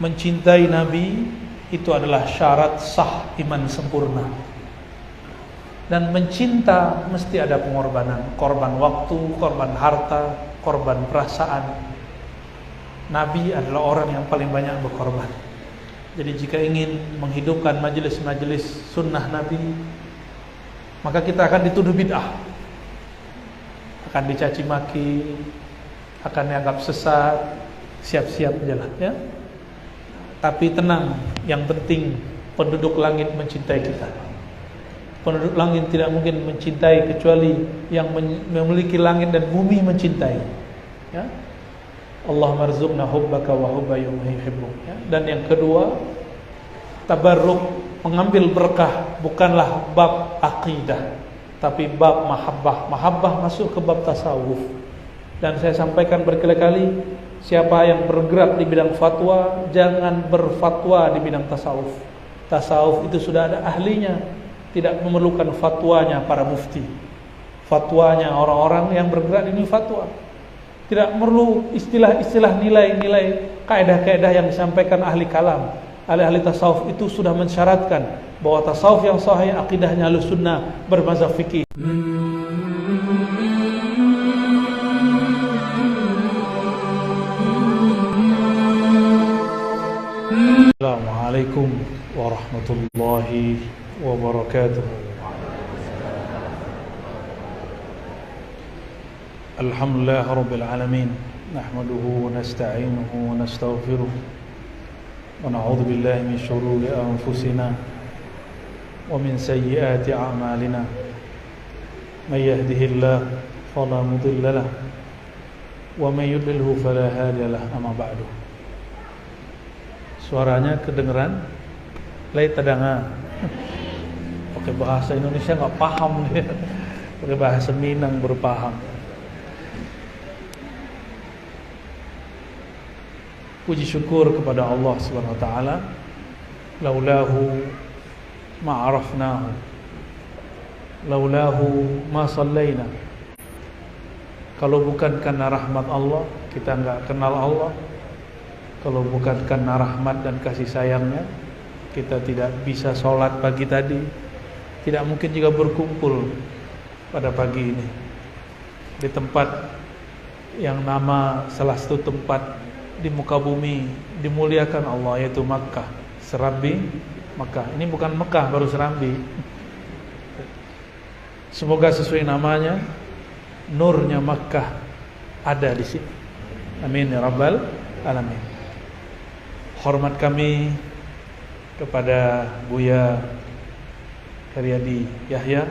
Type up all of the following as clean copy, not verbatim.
mencintai Nabi itu adalah syarat sah iman sempurna. Dan mencinta mesti ada pengorbanan, korban waktu, korban harta, korban perasaan. Nabi adalah orang yang paling banyak berkorban. Jadi jika ingin menghidupkan majelis-majelis sunnah Nabi, maka kita akan dituduh bid'ah, akan dicaci maki, akan dianggap sesat. Siap-siap aja lah ya. Tapi tenang, yang penting penduduk langit mencintai kita. Penduduk langit tidak mungkin mencintai kecuali yang memiliki langit dan bumi mencintai. Ya. Allahumma rzuqna hubbaka wa hubba yuhibbuk. Ya. Dan yang kedua, tabarruk, mengambil berkah bukanlah bab akidah, tapi bab mahabbah. Mahabbah masuk ke bab tasawuf. Dan saya sampaikan berkali-kali, siapa yang bergerak di bidang fatwa, jangan berfatwa di bidang tasawuf. Tasawuf itu sudah ada ahlinya, tidak memerlukan fatwanya para mufti. Fatwanya orang-orang yang bergerak ini fatwa. Tidak perlu istilah-istilah, nilai-nilai, kaidah-kaidah yang disampaikan ahli kalam. Ahli-ahli tasawuf itu sudah mensyaratkan bahwa tasawuf yang sahih akidahnya Ahlussunnah bermazhab fikih. Assalamualaikum warahmatullahi wabarakatuh. Alhamdulillah rabbil alamin, nahmaduhu wa nasta'inuhu wa nastaghfiruh wa na'udzu billahi min shururi anfusina wa min sayyiati a'malina. May yahdihillahu fala mudilla lahu wa may yudlilhu fala hadiya lahu. Amma ba'du. Suaranya kedengeran? Lai tadanga. Pakai bahasa Indonesia nggak paham dia. Pakai bahasa Minang baru paham. Puji syukur kepada Allah Subhanahu wa taala. Laulahu ma arafnahu. Laulahu ma sallaina. Kalau bukan karena rahmat Allah, kita enggak kenal Allah. Kalau bukan karena rahmat dan kasih sayangnya, kita tidak bisa sholat pagi tadi. Tidak mungkin juga berkumpul pada pagi ini di tempat yang nama salah satu tempat di muka bumi dimuliakan Allah, yaitu Makkah, Serambi Makkah. Ini bukan Mekah baru Serambi. Semoga sesuai namanya, nurnya Makkah ada di sini. Amin ya rabbal alamin. Hormat kami kepada Buya Haryadi Yahya.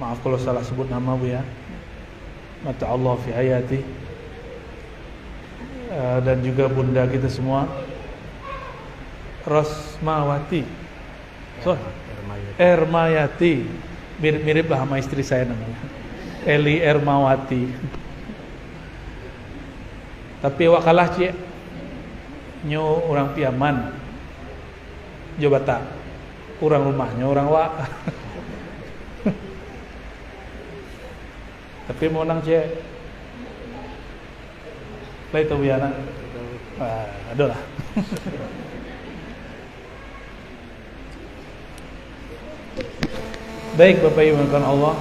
Maaf kalau salah sebut nama Buya. Mata Allah fi hayati. Dan juga bunda kita semua, Rosmawati. Ermayati. Mirip lah sama istri saya namanya. Eli Ermawati. Tapi wakalah cik. Nyo orang Piaman, Jobata, orang rumahnya orang Wak. Tapi mau nang cek, lai tahu ya nak, aduh lah. Baik Bapak Ibu yang Allah,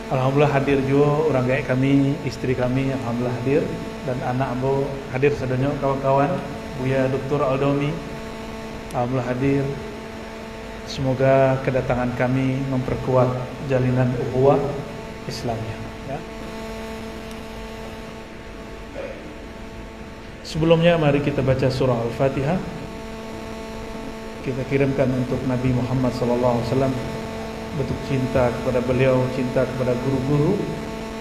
alhamdulillah hadir juga orang kayak kami, istri kami, alhamdulillah hadir, dan anak ambo hadir sedanya, kawan-kawan. Buya Dr. Aldomi alhamdulillah hadir. Semoga kedatangan kami memperkuat jalinan ukhuwah Islamnya ya. Sebelumnya mari kita baca surah Al-Fatihah. Kita kirimkan untuk Nabi Muhammad SAW bentuk cinta kepada beliau, cinta kepada guru-guru,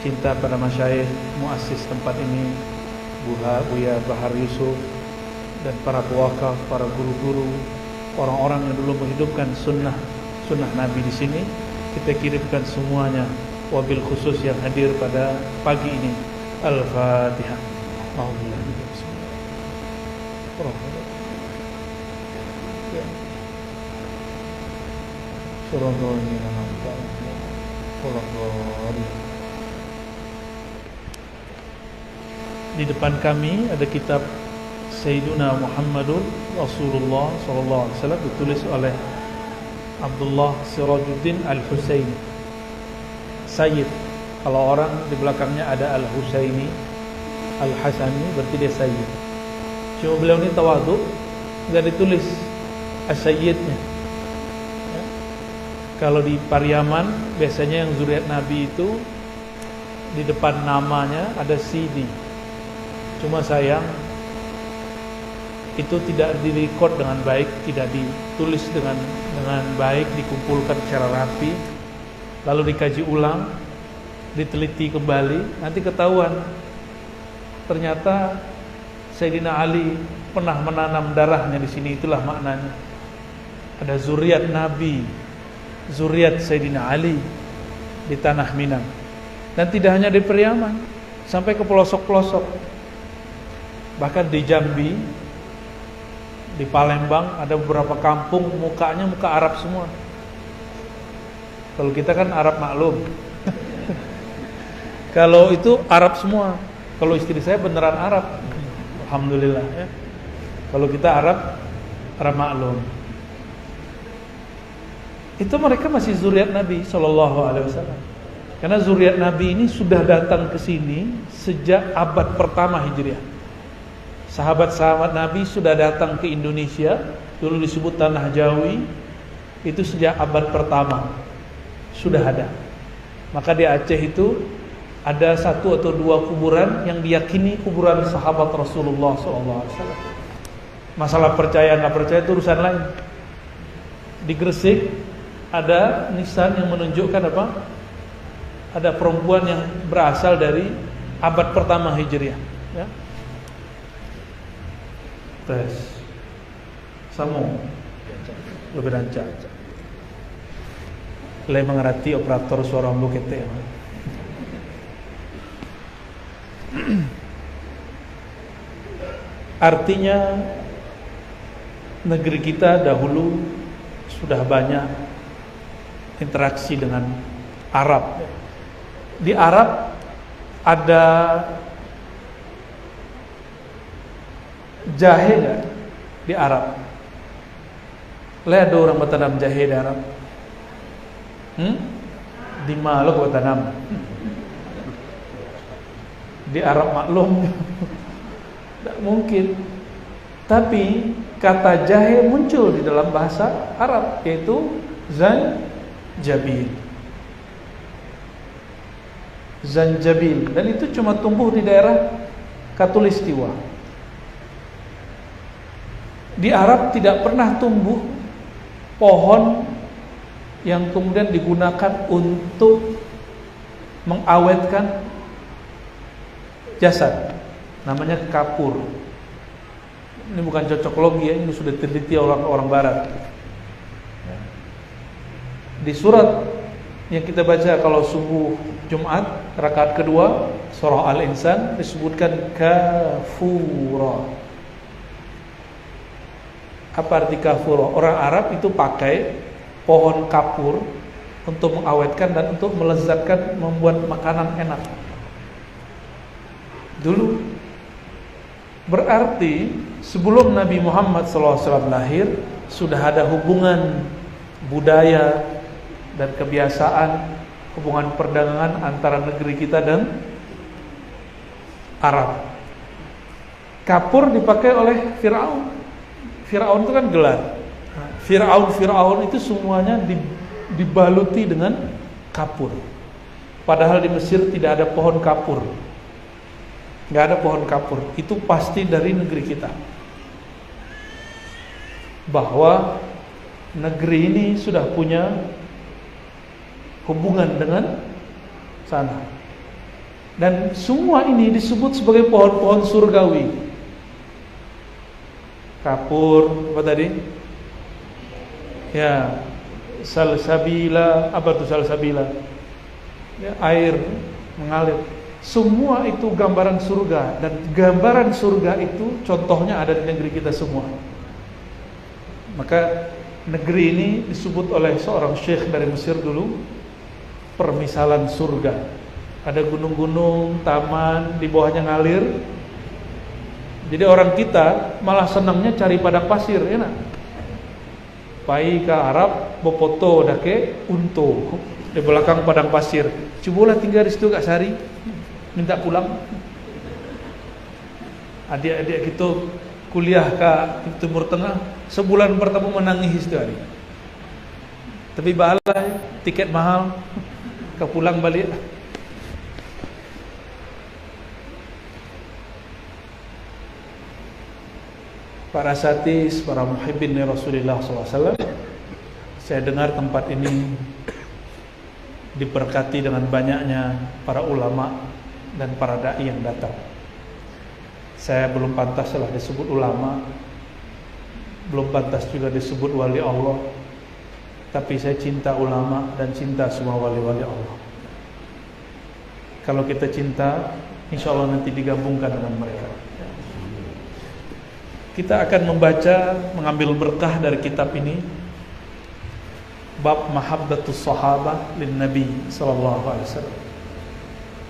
cinta pada masyayikh muassis tempat ini, Buya Bahar Yusuf, dan para pewakaf, para guru-guru, orang-orang yang dulu menghidupkan sunnah Nabi di sini, kita kirimkan semuanya. Wabil khusus yang hadir pada pagi ini. Al-Fatihah. Di depan kami ada kitab Sayyiduna Muhammadur Rasulullah sallallahu alaihi wasallam ditulis oleh Abdullah Sirajuddin Al-Husaini. Sayyid. Kalau orang di belakangnya ada Al-Husaini, Al-Hasani, berarti dia Sayyid. Cuma beliau ini tawadhu, enggak ditulis as-sayyidnya. Ya. Kalau di Pariaman biasanya yang zuriat Nabi itu di depan namanya ada Sidi. Cuma sayang itu tidak direkod dengan baik, tidak ditulis dengan baik, dikumpulkan secara rapi, lalu dikaji ulang, diteliti kembali, nanti ketahuan ternyata Sayyidina Ali pernah menanam darahnya di sini. Itulah maknanya. Ada zuriat Nabi, zuriat Sayyidina Ali di tanah Minang. Dan tidak hanya di Periaman, sampai ke pelosok-pelosok. Bahkan di Jambi, di Palembang ada beberapa kampung mukanya muka Arab semua. Kalau kita kan Arab maklum. Kalau itu Arab semua. Kalau istri saya beneran Arab, alhamdulillah ya. Kalau kita Arab maklum. Itu mereka masih zuriat Nabi Shallallahu Alaihi Wasallam. Karena zuriat Nabi ini sudah datang ke sini sejak abad pertama Hijriah. Sahabat-sahabat Nabi sudah datang ke Indonesia, dulu disebut Tanah Jawi, itu sejak abad pertama sudah ada. Maka di Aceh itu ada 1 atau 2 kuburan yang diyakini kuburan sahabat Rasulullah SAW. Masalah percaya nggak percaya itu urusan lain. Di Gresik ada nisan yang menunjukkan apa? Ada perempuan yang berasal dari abad pertama Hijriah. Ya. Tes Samo lebih rancak Lai mengerti operator suara ambu kete. Artinya negeri kita dahulu sudah banyak interaksi dengan Arab. Di Arab ada jahe gak di Arab? Lihat ada orang bertanam jahe di Arab. Di Maluku bertanam. Di Arab maklum tidak mungkin. Tapi kata jahe muncul di dalam bahasa Arab, yaitu zanjabil. Zanjabil, dan itu cuma tumbuh di daerah Katulistiwa. Di Arab tidak pernah tumbuh pohon yang kemudian digunakan untuk mengawetkan jasad. Namanya kapur. Ini bukan cocok logi ya, ini sudah diteliti orang barat. Di surat yang kita baca kalau subuh Jumat rakaat kedua surah Al-Insan disebutkan kafura. Apa arti kafura? Orang Arab itu pakai pohon kapur untuk mengawetkan dan untuk melezatkan, membuat makanan enak. Dulu berarti sebelum Nabi Muhammad SAW lahir sudah ada hubungan budaya dan kebiasaan, hubungan perdagangan antara negeri kita dan Arab. Kapur dipakai oleh Fir'aun. Fir'aun itu kan gelar. Fir'aun itu semuanya dibaluti dengan kapur. Padahal di Mesir tidak ada pohon kapur. Nggak ada pohon kapur. Itu pasti dari negeri kita. Bahwa negeri ini sudah punya hubungan dengan sana. Dan semua ini disebut sebagai pohon-pohon surgawi. Kapur, apa tadi? Ya, salsabila, apa itu salsabila? Ya, air mengalir. Semua itu gambaran surga, dan gambaran surga itu contohnya ada di negeri kita semua. Maka negeri ini disebut oleh seorang syekh dari Mesir dulu permisalan surga. Ada gunung-gunung, taman, di bawahnya ngalir, di Jadi orang kita malah senangnya cari padang pasir, enak. Pai ke Arab, bopoto dake unto di belakang padang pasir. Cobalah tinggal di situ Kak Sari, minta pulang. Adik-adik kita kuliah ke Timur Tengah, sebulan pertama menangis itu hari. Tapi balai tiket mahal, ke pulang balik. Para satis, para muhibbin Rasulullah SAW, saya dengar tempat ini diberkati dengan banyaknya para ulama dan para dai yang datang. Saya belum pantas lah disebut ulama, belum pantas juga disebut wali Allah, tapi saya cinta ulama dan cinta semua wali-wali Allah. Kalau kita cinta, insya Allah nanti digabungkan dengan mereka. Kita akan membaca, mengambil berkah dari kitab ini, bab mahabbatus sahabah lin Nabi sallallahu alaihi wasallam.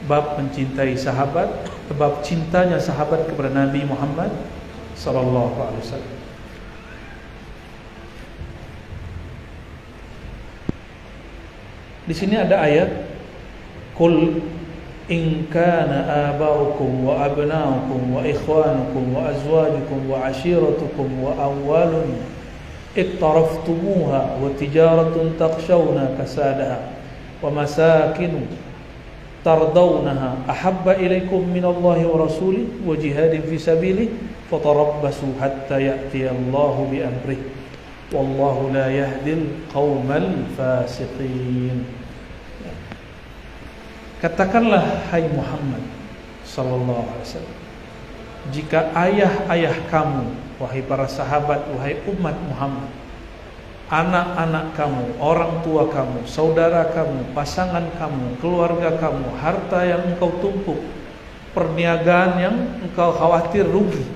Bab mencintai sahabat, bab cintanya sahabat kepada Nabi Muhammad sallallahu alaihi wasallam. Di sini ada ayat, qul in kana aba'ukum wa abna'ukum wa ikhwanukum wa azwajukum wa ashiratukum wa amwalun iqtaraftumuha wa tijaratun takhshawna kasadaha wa masakinu tardawnaha ahabba ilaykum minallahi wa rasulih wa jihadin fi sabilih fatarabbasu hatta ya'tiyallahu bi amrih wallahu la yahdil qaumal fasiqin. Katakanlah hai Muhammad sallallahu alaihi wasallam, jika ayah-ayah kamu, wahai para sahabat, wahai umat Muhammad, anak-anak kamu, orang tua kamu, saudara kamu, pasangan kamu, keluarga kamu, harta yang engkau tumpuk, perniagaan yang engkau khawatir rugi,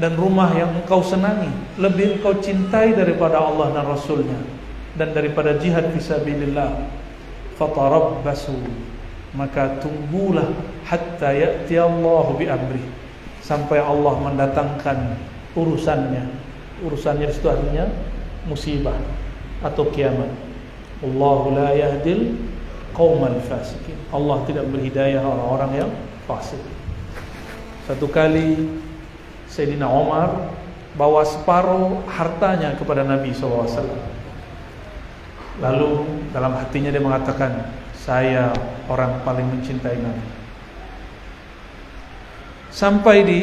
dan rumah yang engkau senangi, lebih engkau cintai daripada Allah dan Rasulnya dan daripada jihad fisabilillah, fatarabbasu, maka tunggulah hatta ya'ti Allahu bi amri, sampai Allah mendatangkan urusannya. Urusannya itu artinya musibah atau kiamat. Allahu la yahdil qaumal fasikin. Allah tidak berhidayah orang-orang yang fasik. Satu kali Sayyidina Umar bawa separuh hartanya kepada Nabi SAW. Lalu dalam hatinya dia mengatakan, saya orang paling mencintai Nabi. Sampai di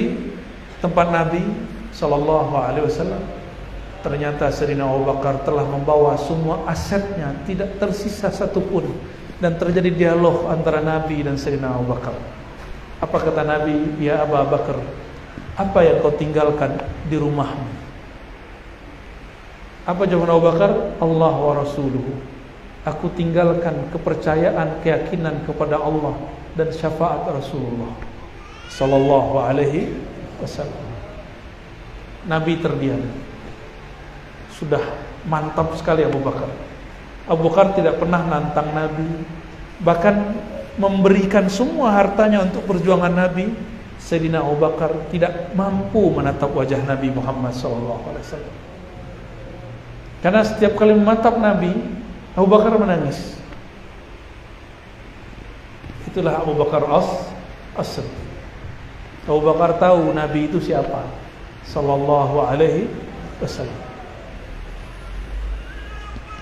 tempat Nabi sallallahu alaihi wasallam, ternyata Sayyidina Abu Bakar telah membawa semua asetnya, tidak tersisa satupun, dan terjadi dialog antara Nabi dan Sayyidina Abu Bakar. Apa kata Nabi? Ya Abu Bakar, apa yang kau tinggalkan di rumahmu? Apa jawaban Abu Bakar? Allah wa rasuluhu. Aku tinggalkan kepercayaan, keyakinan kepada Allah dan syafaat Rasulullah sallallahu alaihi wasallam. Nabi terdiam. Sudah mantap sekali Abu Bakar. Abu Bakar tidak pernah nantang Nabi, bahkan memberikan semua hartanya untuk perjuangan Nabi. Sayyidina Abu Bakar tidak mampu menatap wajah Nabi Muhammad sallallahu alaihi wasallam. Karena setiap kali menatap Nabi, Abu Bakar menangis. Itulah Abu Bakar as-Siddiq. Abu Bakar tahu Nabi itu siapa, sallallahu alaihi wasallam.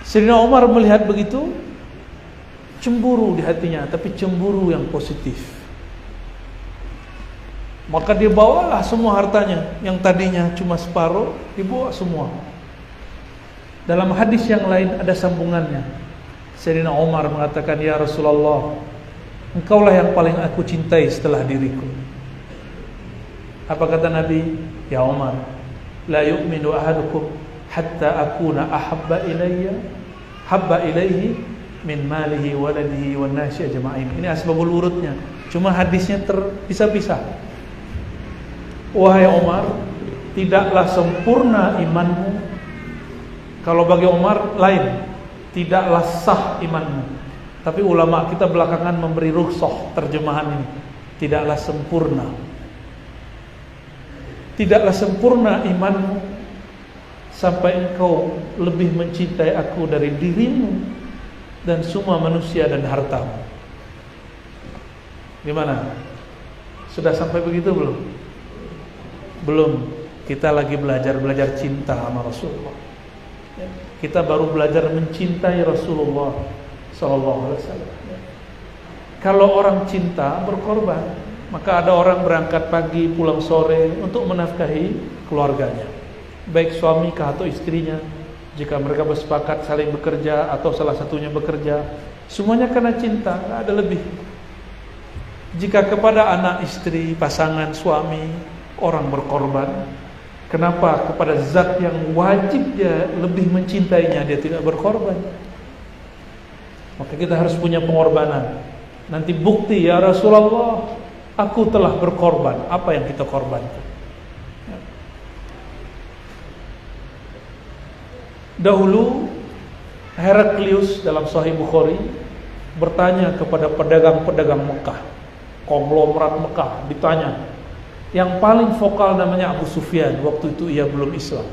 Sayyidina Umar melihat begitu, cemburu di hatinya, tapi cemburu yang positif. Maka dia bawalah semua hartanya, yang tadinya cuma separuh, dibawa semua. Dalam hadis yang lain ada sambungannya. Sayyidina Umar mengatakan, ya Rasulullah, engkaulah yang paling aku cintai setelah diriku. Apa kata Nabi? Ya Umar, la yu'minu ahadukum hatta akuna habba ilaihi min malihi waladihi wan nasi ajma'in. Ini asbabul urutnya. Cuma hadisnya terpisah-pisah. Wahai Umar, tidaklah sempurna imanmu. Kalau bagi Umar lain, tidaklah sah imanmu. Tapi ulama kita belakangan memberi rukhsah terjemahan ini, tidaklah sempurna. tidaklah sempurna imanmu sampai engkau lebih mencintai aku dari dirimu dan semua manusia dan hartamu. Gimana? Sudah sampai begitu belum? Belum. Kita lagi belajar cinta sama Rasulullah. Kita baru belajar mencintai Rasulullah sallallahu alaihi wasallam. Kalau orang cinta berkorban, maka ada orang berangkat pagi pulang sore untuk menafkahi keluarganya, baik suami atau istrinya. Jika mereka bersepakat saling bekerja atau salah satunya bekerja, semuanya karena cinta, tidak ada lebih. Jika kepada anak, istri, pasangan, suami orang berkorban, kenapa kepada zat yang wajib dia lebih mencintainya dia tidak berkorban? Maka kita harus punya pengorbanan. Nanti bukti, ya Rasulullah, aku telah berkorban. Apa yang kita korbankan? Dahulu Heraklius dalam Sahih Bukhari bertanya kepada pedagang-pedagang Mekah, konglomerat Mekah, ditanya. Yang paling vokal namanya Abu Sufyan. Waktu itu ia belum Islam.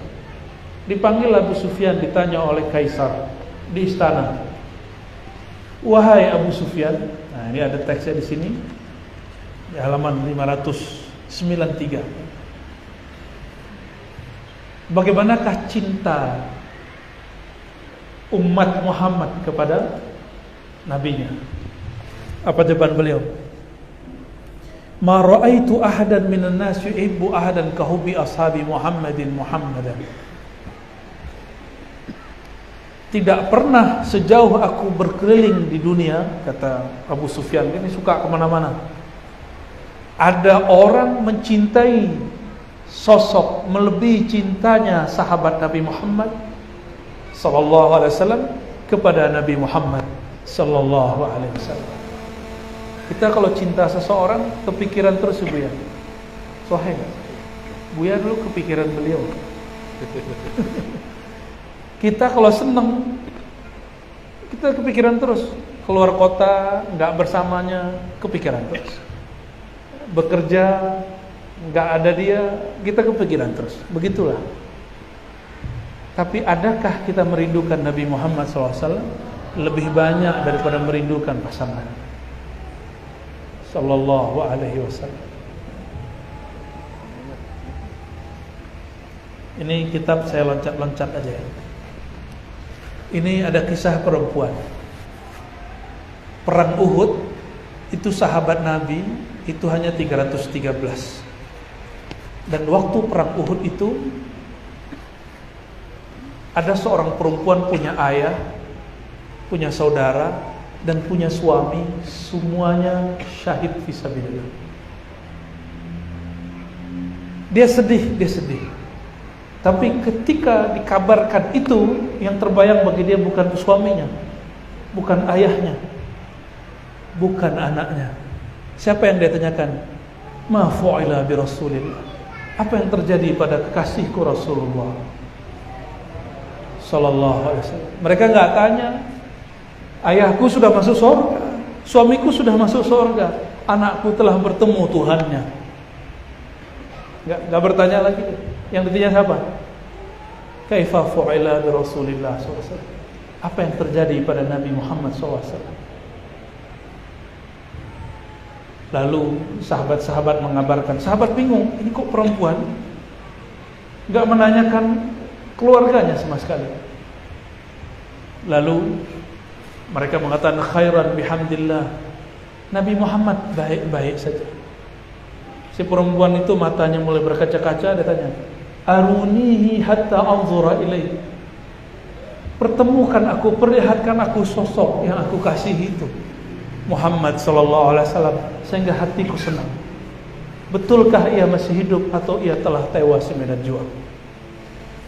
Dipanggil Abu Sufyan, ditanya oleh Kaisar di istana, wahai Abu Sufyan. Nah, ini ada teksnya di sini, di halaman 593. Bagaimanakah cinta umat Muhammad kepada nabinya? Apa jawaban beliau? Ma ra'aitu ahadan minan nas yuhibbu ahadan ka hubbi ashabi Muhammadin Muhammadan. Tidak pernah sejauh aku berkeliling di dunia, kata Abu Sufyan, ini suka kemana-mana, ada orang mencintai sosok melebihi cintanya sahabat Nabi Muhammad sallallahu alaihi wasallam kepada Nabi Muhammad sallallahu alaihi wasallam. Kita kalau cinta seseorang kepikiran terus Buya. Sohe gak? Buya dulu kepikiran beliau. Kita kalau seneng, kita kepikiran terus. Keluar kota nggak bersamanya, kepikiran terus. Bekerja nggak ada dia, kita kepikiran terus. Begitulah. Tapi adakah kita merindukan Nabi Muhammad SAW lebih banyak daripada merindukan pasangan sallallahu alaihi wasallam? Ini kitab saya loncat-loncat aja ya. Ini ada kisah perempuan. Perang Uhud itu sahabat Nabi itu hanya 313. Dan waktu perang Uhud itu ada seorang perempuan punya ayah, punya saudara, dan punya suami, semuanya syahid fisabilillah. Dia sedih. Tapi ketika dikabarkan itu, yang terbayang bagi dia bukan suaminya, bukan ayahnya, bukan anaknya. Siapa yang dia tanyakan? Ma fu'ila bi Rasulillah. Apa yang terjadi pada kekasihku Rasulullah sallallahu alaihi wasallam? Mereka enggak tanya, ayahku sudah masuk surga, suamiku sudah masuk surga, anakku telah bertemu Tuhannya. Enggak bertanya lagi. Yang ditanya siapa? Kaifa fu'ila bi Rasulillah sallallahu alaihi wasallam? Apa yang terjadi pada Nabi Muhammad sallallahu alaihi wasallam? Lalu sahabat-sahabat mengabarkan, sahabat bingung, ini kok perempuan enggak menanyakan keluarganya sama sekali. Lalu mereka mengatakan khairan bihamdillah, Nabi Muhammad baik-baik saja. Si perempuan itu matanya mulai berkaca-kaca, dia tanya, arunihi hatta anzura ilaih. Pertemukan aku, perlihatkan aku sosok yang aku kasihi itu, Muhammad sallallahu alaihi wasallam, sehingga hatiku senang. Betulkah ia masih hidup atau ia telah tewas di medan juang?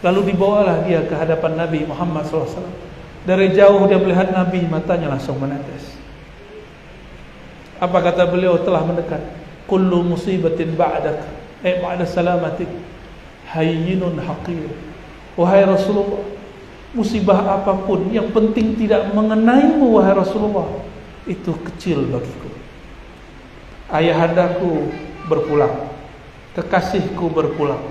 Lalu dibawalah dia ke hadapan Nabi Muhammad sallallahu alaihi wasallam. Dari jauh dia melihat Nabi, matanya langsung menetes. Apa kata beliau telah mendekat? Kullu musibatin ba'dak, ba'da salamatik, hayyinun haqir. Wahai Rasulullah, musibah apapun yang penting tidak mengenaimu wahai Rasulullah, itu kecil bagiku. Ayahandaku berpulang, kekasihku berpulang,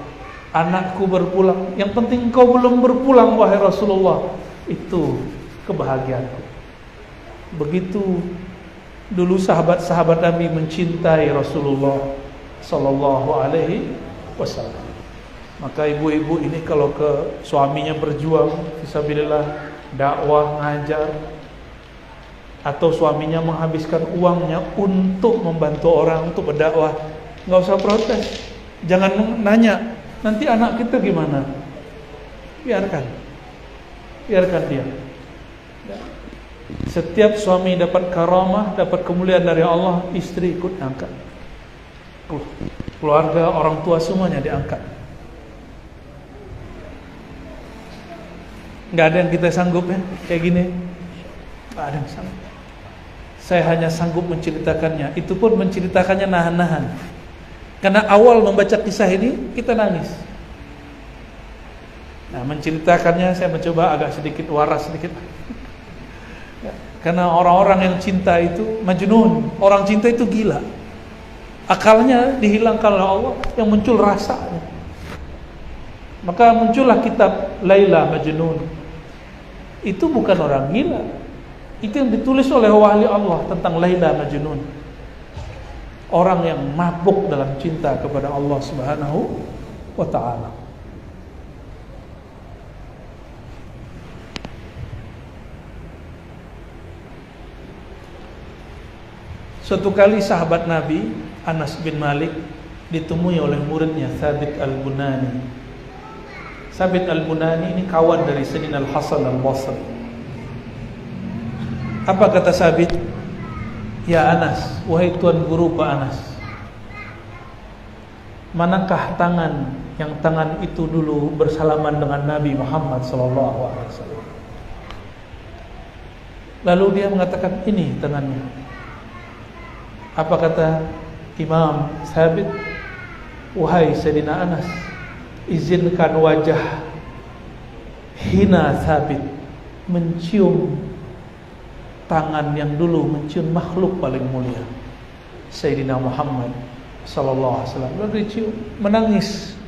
anakku berpulang. Yang penting engkau belum berpulang wahai Rasulullah. Itu kebahagiaanku. Begitu dulu sahabat-sahabat Nabi mencintai Rasulullah sallallahu alaihi wasallam. Maka ibu-ibu ini kalau ke suaminya berjuang fisabilillah, dakwah, ngajar, atau suaminya menghabiskan uangnya untuk membantu orang, untuk berdakwah, nggak usah protes. Jangan nanya, nanti anak kita gimana? Biarkan dia. Setiap suami dapat karamah, dapat kemuliaan dari Allah, istri ikut angkat. Keluarga, orang tua semuanya diangkat. Nggak ada yang kita sanggup ya, kayak gini. Nggak ada yang sanggup. Saya hanya sanggup menceritakannya. Itu pun menceritakannya nahan-nahan. Karena awal membaca kisah ini kita nangis. Nah, menceritakannya saya mencoba agak sedikit waras sedikit. Karena orang-orang yang cinta itu majnun. Orang cinta itu gila. Akalnya dihilangkan oleh Allah, yang muncul rasanya. Maka muncullah kitab Laila Majnun. Itu bukan orang gila. Itu yang ditulis oleh wali Allah tentang Laila Majnun. Orang yang mabuk dalam cinta kepada Allah Subhanahu wa ta'ala. Suatu kali sahabat Nabi Anas bin Malik ditemui oleh muridnya Thabit al-Bunani. Thabit al-Bunani ini kawan dari Sayyidina Al-Hasan al-Basri. Apa kata Thabit? Ya Anas, wahai tuan guru Pak Anas, manakah tangan yang tangan itu dulu bersalaman dengan Nabi Muhammad SAW? Lalu dia mengatakan, ini tangannya. Apa kata Imam Thabit? Wahai Sayyidina Anas, izinkan wajah hina Thabit mencium tangan yang dulu mencium makhluk paling mulia, Sayyidina Muhammad sallallahu alaihi wasallam. Lalu dicium, menangis.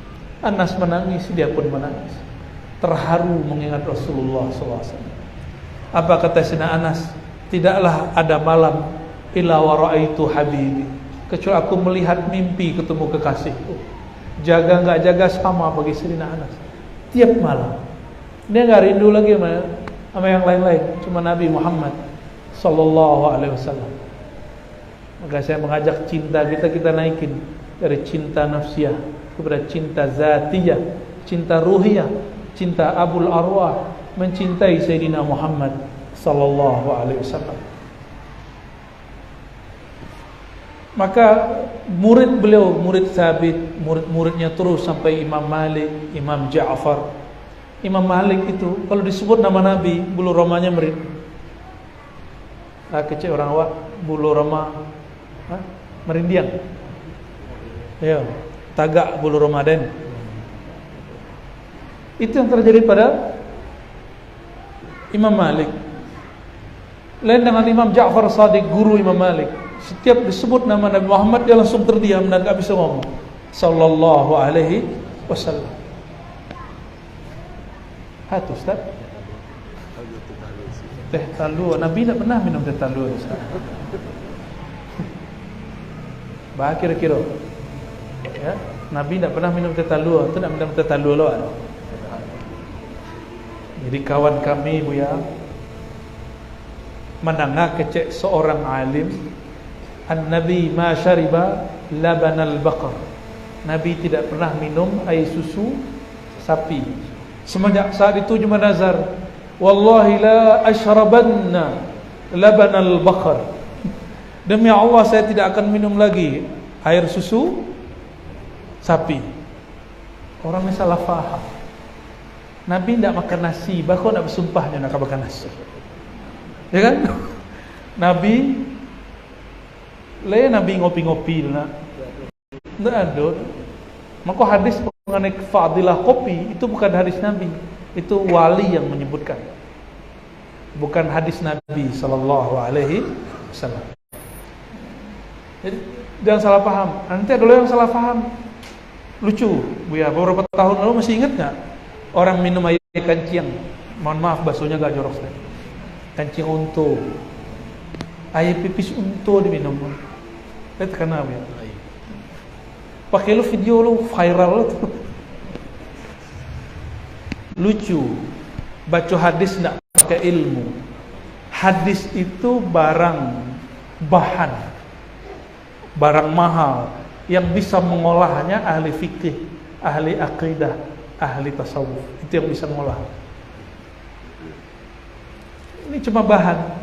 Anas menangis, dia pun menangis. Terharu mengingat Rasulullah sallallahu alaihi wasallam. Apa kata Sayyidina Anas? Tidaklah ada malam illa wa ra'aitu habibi, kecuali aku melihat mimpi ketemu kekasihku. Jaga enggak jaga sama bagi Sayyidina Anas. Tiap malam dia enggak rindu lagi sama yang lain-lain, cuma Nabi Muhammad sallallahu alaihi wasallam. Maka saya mengajak cinta kita naikin dari cinta nafsiyah kepada cinta zatiyah, cinta ruhiyah, cinta abul arwah, mencintai Sayyidina Muhammad sallallahu alaihi wasallam. Maka murid beliau, murid Thabit, murid-muridnya terus sampai Imam Malik, Imam Ja'far. Imam Malik itu kalau disebut nama Nabi, bulu romanya kecil orang awak, bulu roma merindiang. Ya, tagak bulu Ramadan. Itu yang terjadi pada Imam Malik. Lain dengan Imam Ja'far Shadiq, guru Imam Malik. Setiap disebut nama Nabi Muhammad dia langsung terdiam dan tak bisa ngomong. Sallallahu alaihi wasallam. Hatu Ustaz. Teh talua, Nabi tak pernah minum teh talua Ustaz. Bah kira-kira. Ya, Nabi tak pernah minum teh talua, tu nak minum teh talua loh. Jadi kawan kami Buya menangah kecek seorang alim, An-Nabi ma syariba laban al-baqar. Nabi tidak pernah minum air susu sapi. Semenjak saat itu cuma nazar, wallahi la ashrabanna laban al-baqar. Demi Allah saya tidak akan minum lagi air susu sapi. Orang ni salah faham. Nabi tidak makan nasi, bahkan nak bersumpahnya nak makan nasi. Ya kan? Nabi lain Nabi ngopi-ngopi nak. Tak ada. Maka hadis mengenai fadilah kopi itu bukan hadis Nabi, itu wali yang menyebutkan. Bukan hadis Nabi sallallahu alaihi wasallam. Jadi jangan salah paham. Nanti ada yang salah paham. Lucu, Buya, beberapa tahun lalu masih ingat nggak orang minum air kancing? Mohon maaf, baksonya gak jorok sekali. Kancing untu, air pipis untu diminum. Lihat kenapa ya? Pakai lu video lu viral lu tuh. Lucu, baca hadis nggak pakai ilmu. Hadis itu barang mahal yang bisa mengolahnya ahli fikih, ahli akidah, ahli tasawuf. Itu yang bisa mengolah. Ini cuma bahan.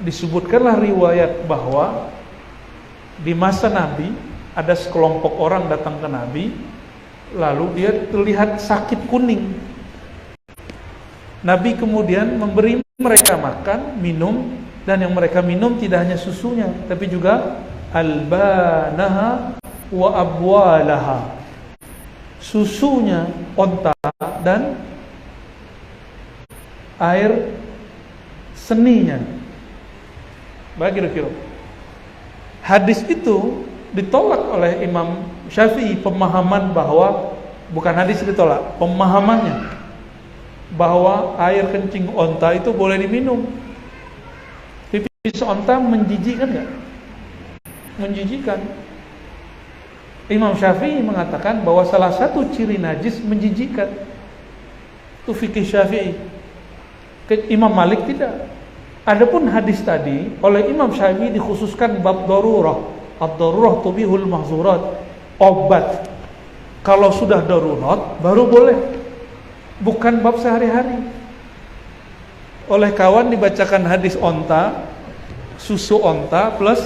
Disebutkanlah riwayat bahwa di masa Nabi ada sekelompok orang datang ke Nabi, lalu dia terlihat sakit kuning. Nabi kemudian memberi mereka makan, minum, dan yang mereka minum tidak hanya susunya, tapi juga albanaha wa abwalaha, susunya onta dan air seninya. Bagi kira-kira hadis itu ditolak oleh Imam Syafi'i, pemahaman bahwa bukan hadis ditolak, pemahamannya bahwa air kencing onta itu boleh diminum. Pipis onta menjijikkan nggak? Menjijikkan. Imam Syafi'i mengatakan bahwa salah satu ciri najis menjijikkan. Itu fikih Syafi'i. Imam Malik tidak. Adapun hadis tadi oleh Imam Syafi'i dikhususkan bab darurah. Ad-darurah tubihul mahzurat. Obat. Kalau sudah darurat baru boleh. Bukan bab sehari-hari. Oleh kawan dibacakan hadis onta, susu onta plus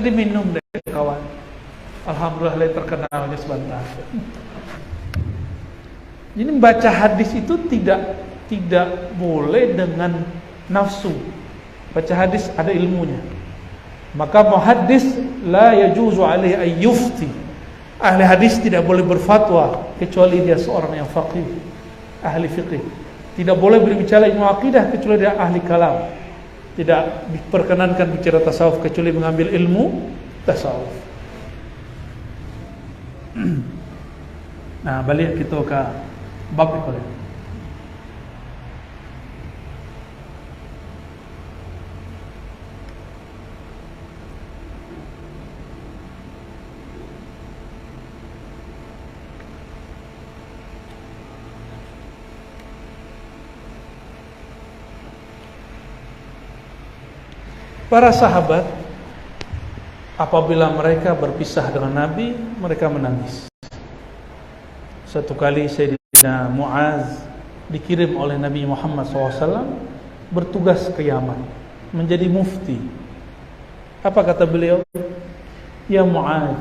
diminum deh kawan. Alhamdulillah terkenalnya sebentar. Jadi membaca hadis itu tidak boleh dengan nafsu. Baca hadis ada ilmunya. Maka muhaddis la yajuzu alaihi ay yufti. Ahli hadis tidak boleh berfatwa kecuali dia seorang yang faqih, ahli fiqih. Tidak boleh berbicara ilmu akidah kecuali dia ahli kalam. Tidak diperkenankan bicara tasawuf kecuali mengambil ilmu tasawuf. Nah, balik kita ke bab itu. Para sahabat apabila mereka berpisah dengan Nabi, mereka menangis. Satu kali Sayyidina Muaz dikirim oleh Nabi Muhammad SAW bertugas ke Yaman menjadi mufti. Apa kata beliau? Ya Muaz,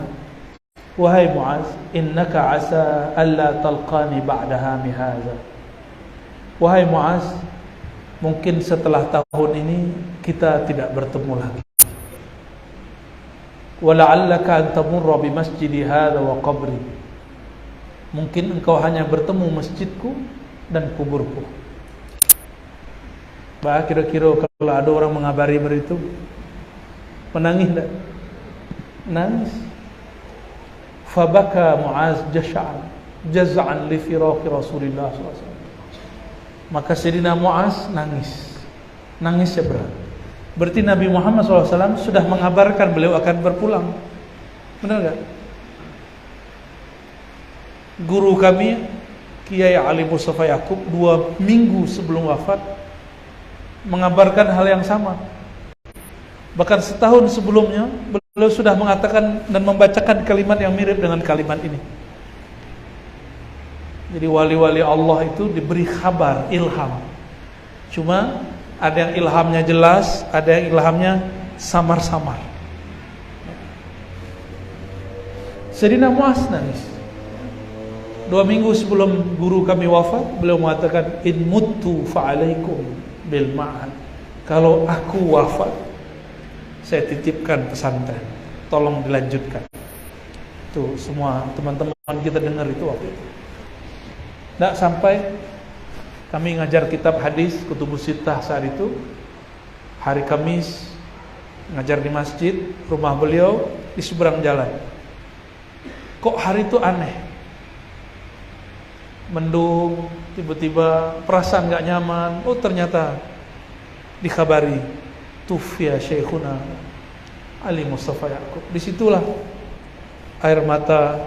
wahai Muaz, innaka asa alla talqani ba'da hami hadza. Wahai Muaz, mungkin setelah tahun ini kita tidak bertemu lagi. Wala'allaka an tamurra bi masjidi hadza wa qabri. Mungkin engkau hanya bertemu masjidku dan kuburku. Bah, kira-kira kalau ada orang mengabari begitu, menangis enggak? Nangis. Fabaka Muaz jaz'an li firaqi Rasulillah SAW. Maka Sayyidina Muaz nangisnya berat. Berarti Nabi Muhammad SAW sudah mengabarkan beliau akan berpulang. Benar gak? Guru kami Kiai Ali Mustafa Yaqub 2 minggu sebelum wafat mengabarkan hal yang sama. Bahkan setahun sebelumnya beliau sudah mengatakan dan membacakan kalimat yang mirip dengan kalimat ini. Jadi wali-wali Allah itu diberi kabar, ilham. Cuma ada yang ilhamnya jelas, ada yang ilhamnya samar-samar. Sayyidina Muaz nangis. 2 minggu sebelum guru kami wafat, beliau mengatakan, in muttu fa'alaikum bil ma'ad. Kalau aku wafat, saya titipkan pesantren, tolong dilanjutkan. Tuh semua teman-teman kita dengar itu waktu itu. Tidak sampai kami ngajar kitab hadis Kutubus Sittah saat itu. Hari Kamis ngajar di masjid rumah beliau di seberang jalan. kok hari itu aneh, mendung, tiba-tiba perasaan gak nyaman. Oh ternyata dikhabari Tufya Syekhuna Ali Mustafa Ya'qub. Disitulah air mata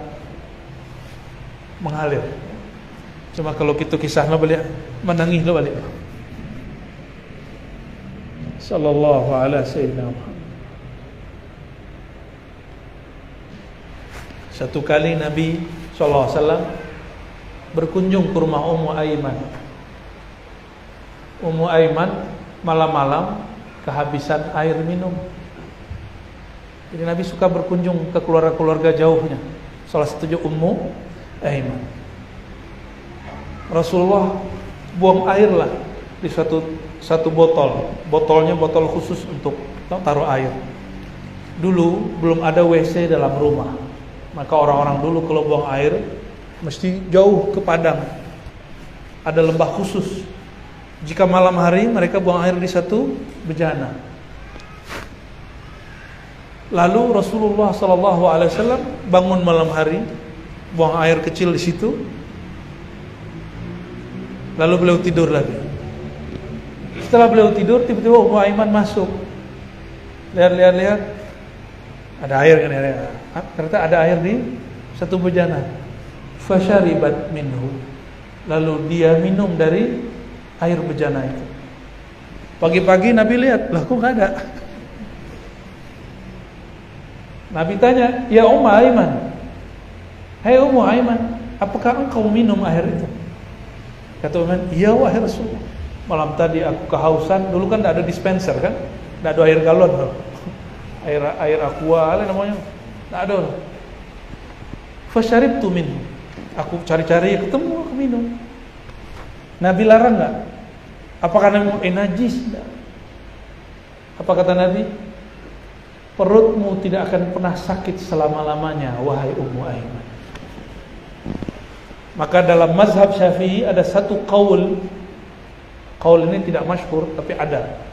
mengalir. Cuma kalau kita kisahnya balik menangis lo balik. Sallallahu ala sayyidina Muhammad. Satu kali Nabi sallallahu alaihi wasallam berkunjung ke rumah Ummu Aiman. Ummu Aiman malam-malam kehabisan air minum. Jadi Nabi suka berkunjung ke keluarga-keluarga jauhnya. Salah satunya Ummu Aiman. Rasulullah buang air lah di satu botol. Botolnya botol khusus untuk taruh air. Dulu belum ada WC dalam rumah. Maka orang-orang dulu kalau buang air mesti jauh ke padang. Ada lembah khusus. Jika malam hari mereka buang air di satu bejana. Lalu Rasulullah SAW bangun malam hari, buang air kecil di situ. Lalu beliau tidur lagi. Setelah beliau tidur, tiba-tiba Ummu Aiman masuk. Lihat, ada air kan ya? Ternyata ada air di satu bejana. Fasyaribat minhu. Lalu dia minum dari air bejana itu. Pagi-pagi Nabi lihat, lah kok nggak ada. Nabi tanya, ya Ummu Aiman, hai Ummu Aiman, apakah engkau minum air itu? Kata Ummu Aiman, iya wahai Rasulullah. Malam tadi aku kehausan. Dulu kan tidak ada dispenser kan, tidak ada air galon, air aqua, apa namanya, tidak ada. Fasyaribtu minhu. Aku cari-cari, ketemu, aku minum. Nabi larang enggak? Apakah Nabi mau najis? Enggak. Apa kata Nabi? Perutmu tidak akan pernah sakit selama-lamanya, wahai Ummu Aiman. Maka dalam mazhab Syafi'i ada satu qaul. Qaul ini tidak masyhur tapi ada.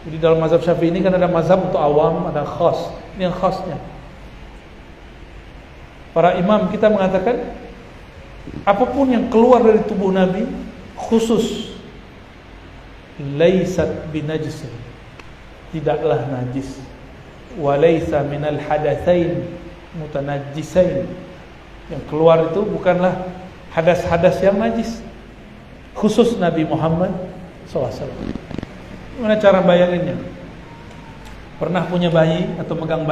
Jadi dalam mazhab Syafi'i ini kan ada mazhab untuk awam, ada khas. Ini yang khasnya. Para imam kita mengatakan apapun yang keluar dari tubuh Nabi khusus laisat binajis, tidaklah najis, walaysa minal hadatsain mutanajjisain, yang keluar itu bukanlah hadas-hadas yang najis, khusus Nabi Muhammad SAW. Gimana cara bayanginnya? Pernah punya bayi atau megang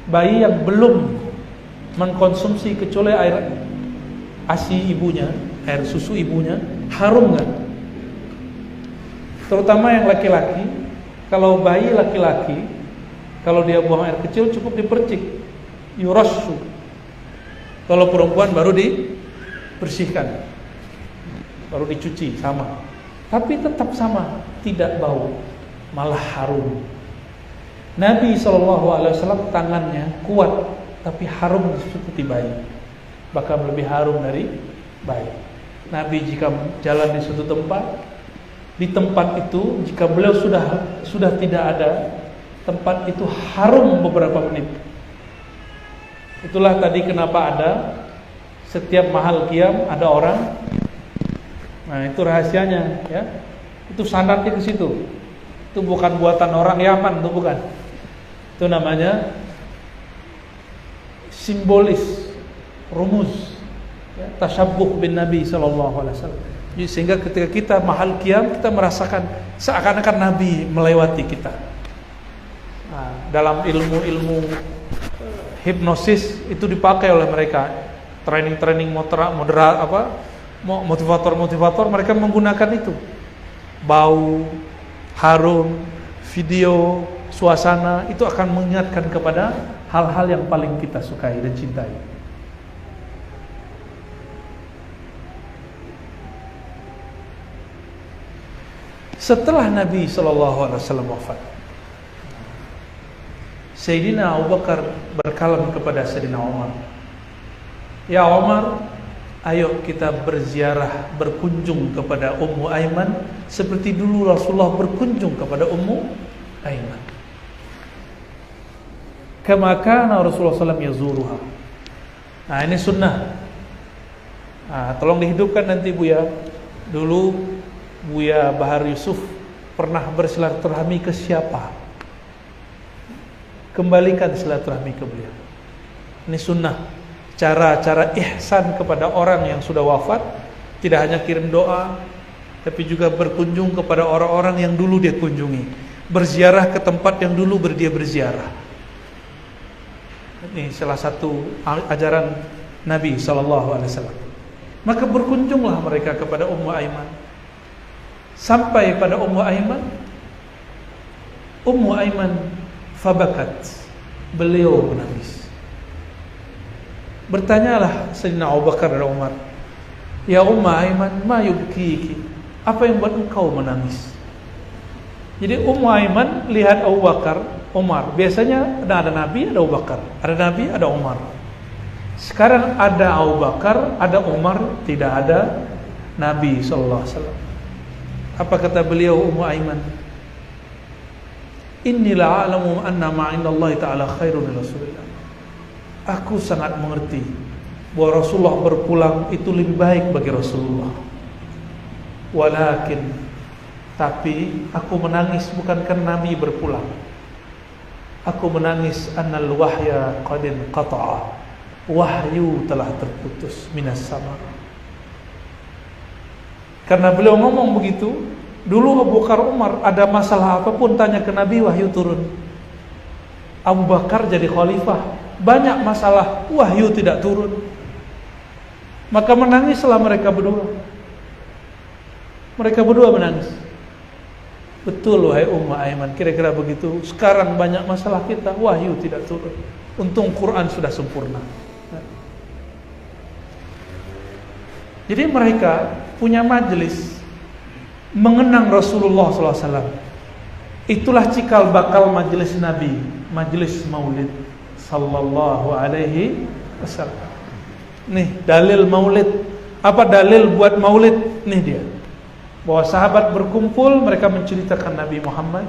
bayi yang belum mengkonsumsi kecuali air ASI ibunya, air susu ibunya, harum nggak? Terutama yang laki-laki. Kalau bayi laki-laki, kalau dia buang air kecil cukup dipercik, yurassu. Kalau perempuan baru dibersihkan, baru dicuci, sama. Tapi tetap sama, tidak bau, malah harum. Nabi SAW tangannya kuat, tapi harum seperti bayi, bahkan lebih harum dari bayi. Nabi jika jalan di suatu tempat, di tempat itu jika beliau sudah tidak ada, tempat itu harum beberapa menit. Itulah tadi kenapa ada setiap mahal qiyam ada orang. Nah, itu rahasianya ya. Itu sanadnya ke situ. Itu bukan buatan orang Yaman, itu bukan. Itu namanya simbolis, rumus ya, tasyabbuh bin Nabi sallallahu alaihi wasallam. Jadi sehingga ketika kita mahal qiyam kita merasakan seakan-akan Nabi melewati kita. Nah, dalam ilmu hipnosis itu dipakai oleh mereka. Training moderat motivator mereka menggunakan itu. Bau, harum, video, suasana itu akan mengingatkan kepada hal-hal yang paling kita sukai dan cintai. Setelah Nabi SAW wafat, Sayyidina Abu Bakar berkalam kepada Sayyidina Umar, ya Umar, ayo kita berziarah, berkunjung kepada Ummu Aiman seperti dulu Rasulullah berkunjung kepada Ummu Aiman. Kama kana Rasulullah SAW yazuruha, Nah, ini sunnah. Nah, tolong dihidupkan nanti Buya. Dulu Buya Bahar Yusuf pernah bersilaturahmi ke siapa? Kembalikan silaturahmi ke beliau. Ini sunnah. Cara-cara ihsan kepada orang yang sudah wafat. Tidak hanya kirim doa, tapi juga berkunjung kepada orang-orang yang dulu dia kunjungi. Berziarah ke tempat yang dulu dia berziarah. Ini salah satu ajaran Nabi SAW. Maka berkunjunglah mereka kepada Ummu Aiman. Sampai pada Ummu Aiman, Ummu Aiman fabakat, beliau menangis. Bertanyalah Sayyidina Abu Bakar dan Umar, "Ya Ummu Aiman, ma yubkiki?" Apa yang buat engkau menangis? Jadi Ummu Aiman lihat Abu Bakar, Umar. Biasanya ada Nabi, ada Abu Bakar. Ada Nabi, ada Umar. Sekarang ada Abu Bakar, ada Umar, tidak ada Nabi SAW. Apa kata beliau Ummu Aiman? Inni la'alamu anna ma'indallahi ta'ala khairun min Rasulillah. Aku sangat mengerti bahwa Rasulullah berpulang itu lebih baik bagi Rasulullah. Walakin, tapi aku menangis bukan karena Nabi berpulang. Aku menangis annal wahya qad inqata'a. Wahyu telah terputus minas sama. Karena beliau ngomong begitu, dulu Abu Bakar Umar ada masalah apapun tanya ke Nabi, wahyu turun. Abu Bakar jadi khalifah, banyak masalah, wahyu tidak turun. Maka menangislah mereka berdua. Mereka berdua menangis. Betul wahai Ummu Aiman, kira-kira begitu. Sekarang banyak masalah kita, wahyu tidak turun. Untung Quran sudah sempurna. Jadi mereka punya majelis mengenang Rasulullah SAW. Itulah cikal bakal majelis Nabi, majelis Maulid Sallallahu Alaihi Wasallam. Nih dalil Maulid. Apa dalil buat Maulid? Nih dia. Bahwa sahabat berkumpul, mereka menceritakan Nabi Muhammad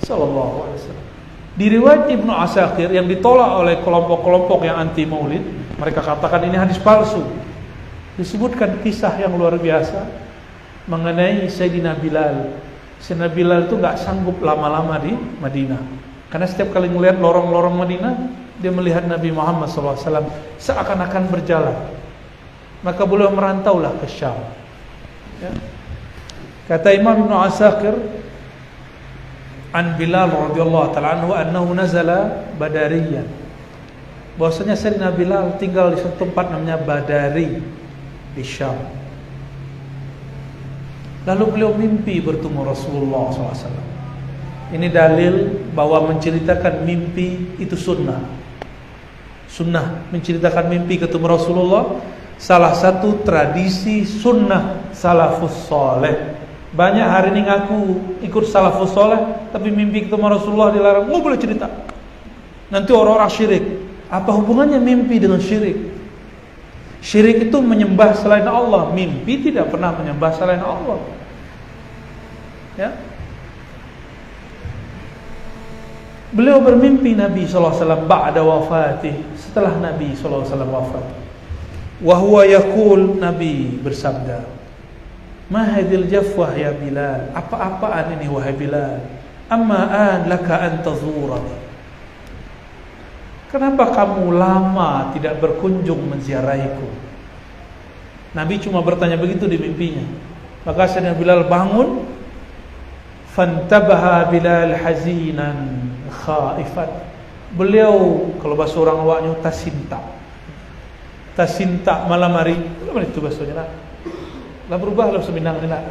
Sallallahu Alaihi Wasallam. Di riwayat Ibnu Asakir yang ditolak oleh kelompok-kelompok yang anti Maulid, mereka katakan ini hadis palsu. Disebutkan kisah yang luar biasa mengenai Sayyidina Bilal. Sayyidina Bilal itu gak sanggup lama-lama di Madinah, karena setiap kali melihat lorong-lorong Madinah, dia melihat Nabi Muhammad SAW seakan-akan berjalan. Maka beliau merantaulah ke Syam. Ya. Kata Imam Ibnu Asakir an Bilal radhiyallahu ta'ala anhu annahu nazala Badariyan, bahwasanya Sayyidina Bilal tinggal di satu tempat namanya Badari di Syam. Lalu beliau mimpi bertemu Rasulullah SAW. Ini dalil bahwa menceritakan mimpi itu sunnah. Sunnah menceritakan mimpi ketemu Rasulullah, salah satu tradisi sunnah salafus soleh. Banyak hari ini ngaku ikut salafus soleh, tapi mimpi ketemu Rasulullah dilarang. Nggak boleh cerita, nanti orang-orang syirik. Apa hubungannya mimpi dengan syirik? Syirik itu menyembah selain Allah. Mimpi tidak pernah menyembah selain Allah. Ya. Beliau bermimpi Nabi SAW ba'da wafatih, setelah Nabi SAW wafat. Wa huwa yaqul, Nabi bersabda, "Ma hadhil jafwah ya Bilal?" Apa-apaan ini wahai Bilal? Amma an laka an tazurani. Kenapa kamu lama tidak berkunjung menziarahiku? Nabi cuma bertanya begitu di mimpinya. Maka Sayyidina Bilal bangun. Fantabaha Bilal hazinan khaifan. Beliau kalau bahasa orang awaknya tasinta. Tasinta malam hari. Apa itu bahasanya? Lah berubah lah seminang ni nak.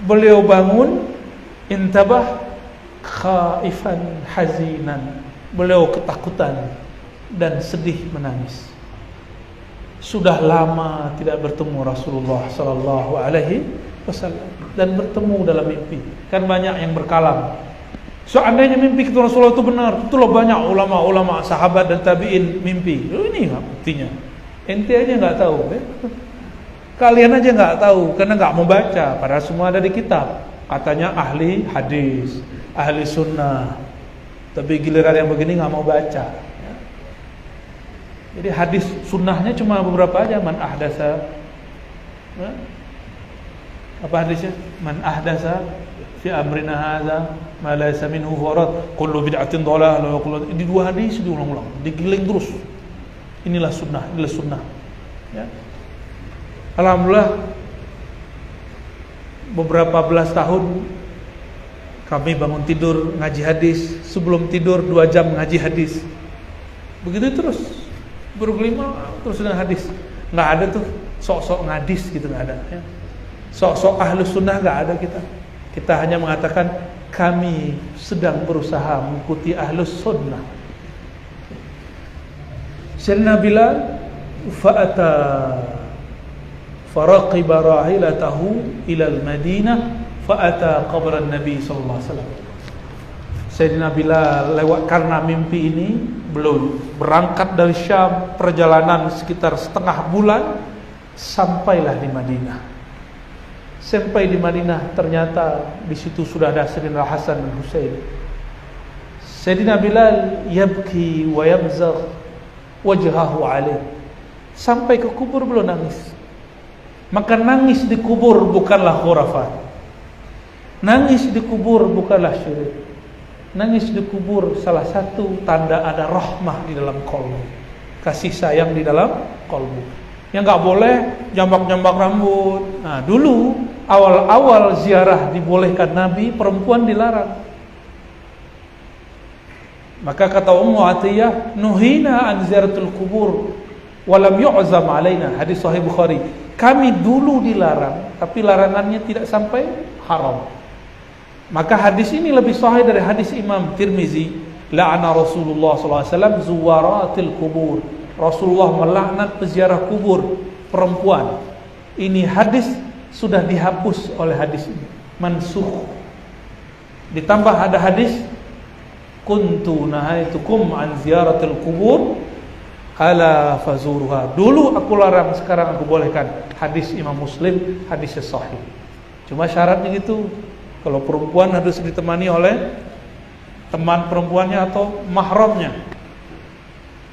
Beliau bangun, intabah khaifan hazinan. Beliau ketakutan dan sedih menangis. Sudah lama tidak bertemu Rasulullah sallallahu alaihi wasallam dan bertemu dalam mimpi. Kan banyak yang berkalam. Seandainya mimpi ketemu Rasulullah itu benar, itulah banyak ulama-ulama sahabat dan tabi'in mimpi. Ini enggak buktinya. Ente aja enggak tahu, Kalian aja enggak tahu karena enggak mau baca, padahal semua ada di kitab. Katanya ahli hadis, ahli sunnah, tapi giliran yang begini nggak mau baca. Jadi hadis sunnahnya cuma beberapa aja. Man ahdasa, apa hadisnya? Man ahdasa fi amrina hadza ma laysa minhu farad kullu bid'atin dhalalah wa kullu. Ini dua hadis diulang-ulang, digiling terus. Inilah sunnah, inilah sunnah. Ya. Alhamdulillah beberapa belas tahun kami bangun tidur ngaji hadis, sebelum tidur 2 jam ngaji hadis. Begitu terus. Berkelima terus dengan hadis. Enggak ada tuh sok-sok ngadis gitu, enggak ada ya. Sok-sok ahlus sunnah enggak ada kita. Kita hanya mengatakan kami sedang berusaha mengikuti ahlus sunnah. Sayyidina Bilal fa'ata faraqiba rahilatahu ila al-Madinah fa'ata qabran Nabi sallallahu alaihi wasallam. Sayyidina Bilal lewat karena mimpi ini belum berangkat dari Syam, perjalanan sekitar setengah bulan, sampailah di Madinah. Sampai di Madinah ternyata di situ sudah ada Sayyidina Hasan dan Husain. Sayyidina Bilal yabki wa yamzagh wajhahu alaih. Sampai ke kubur belum nangis. Maka nangis di kubur bukanlah khurafat. Nangis di kubur bukanlah syirik. Nangis di kubur salah satu tanda ada rahmah di dalam qalbu, kasih sayang di dalam qalbu. Yang enggak boleh jambak-jambak rambut. Nah, dulu awal-awal ziarah dibolehkan Nabi, perempuan dilarang. Maka kata Ummu Atiyah, nuhina an ziyaratul kubur wa lam yu'zam alaina. Hadis sahih Bukhari. Kami dulu dilarang, tapi larangannya tidak sampai haram. Maka hadis ini lebih sahih dari hadis Imam Tirmizi, la'ana Rasulullah SAW zuwaratil kubur. Rasulullah melaknat peziarah kubur perempuan. Ini hadis sudah dihapus oleh hadis ini, mansukh. Ditambah ada hadis kuntu nahaitukum an ziyaratil kubur ala fazuruha. Dulu aku larang, sekarang aku bolehkan. Hadis Imam Muslim, hadis sahih. Cuma syaratnya gitu, kalau perempuan harus ditemani oleh teman perempuannya atau mahramnya.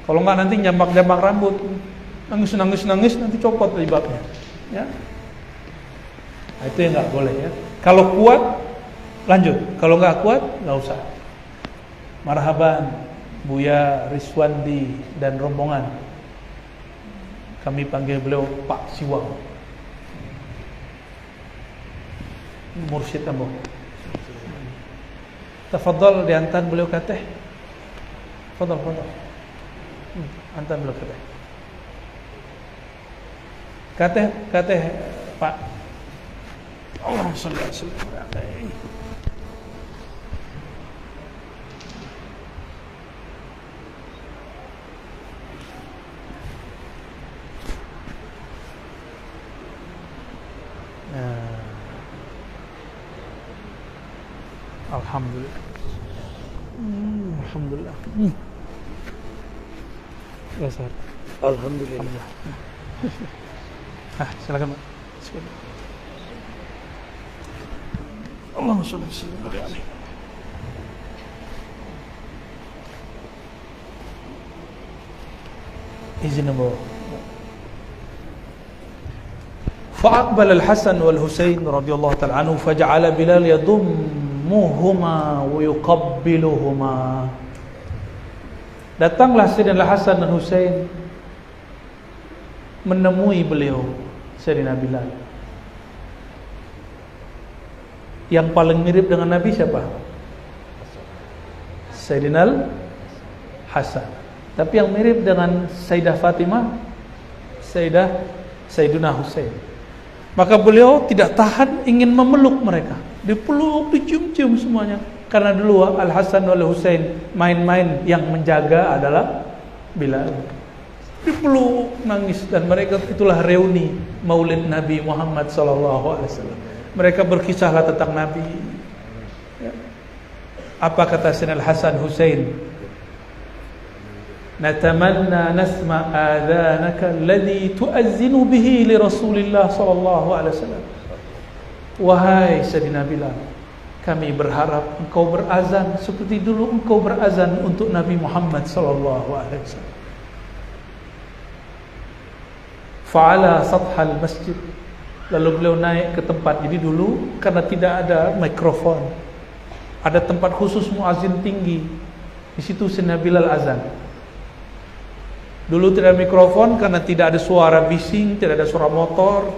Kalau enggak nanti jambak-jambak rambut, nangis nanti copot jilbabnya. Ya. Nah, itu yang enggak boleh ya. Kalau kuat lanjut, kalau enggak kuat enggak usah. Marhaban Buya Riswandi dan rombongan. Kami panggil beliau Pak Siwang. Mursyid Ambo. Tafadhal diantar beliau ke teh. Fadhal. Antar beliau ke teh. Ke teh Pak. Allahumma shalli ala sayyidina. Alhamdulillah. Alhamdulillah. Ya, Sir. Alhamdulillah. Silakan, Pak. Allahumma shalli alaihi. Izin Abu. فأقبل الحسن والحسين رضي الله تعالى عنه فجعل بلال يضمهما ويقبلهما. Datanglah Sayyidina Hasan dan Husain menemui beliau, Sayyidina Bilal. Yang paling mirip dengan Nabi siapa? Sayyidina Hasan. Tapi yang mirip dengan Sayyidah Fatimah, Sayyidina Husain. Maka beliau tidak tahan, ingin memeluk mereka. Dipeluk, dicium-cium semuanya. Karena dulu Al-Hasan wal Husain main-main, yang menjaga adalah Bilal. Dipeluk, nangis, dan mereka itulah reuni Maulid Nabi Muhammad SAW. Mereka berkisahlah tentang Nabi. Ya. Apa kata Sayyidina Al-Hasan Husain? Natamanna nasma adhanaka alladhi tu'azzinu bihi li Rasulillah sallallahu alaihi wasallam. Wahai Sayyidina Bilal, kami berharap engkau berazan seperti dulu engkau berazan untuk Nabi Muhammad sallallahu alaihi wasallam. fa'ala sathal masjid. Lalu beliau naik ke tempat. Jadi dulu karena tidak ada mikrofon, ada tempat khusus muazin tinggi. Di situ Sayyidina Bilal azan. Dulu tidak ada mikrofon karena tidak ada suara bising, tidak ada suara motor,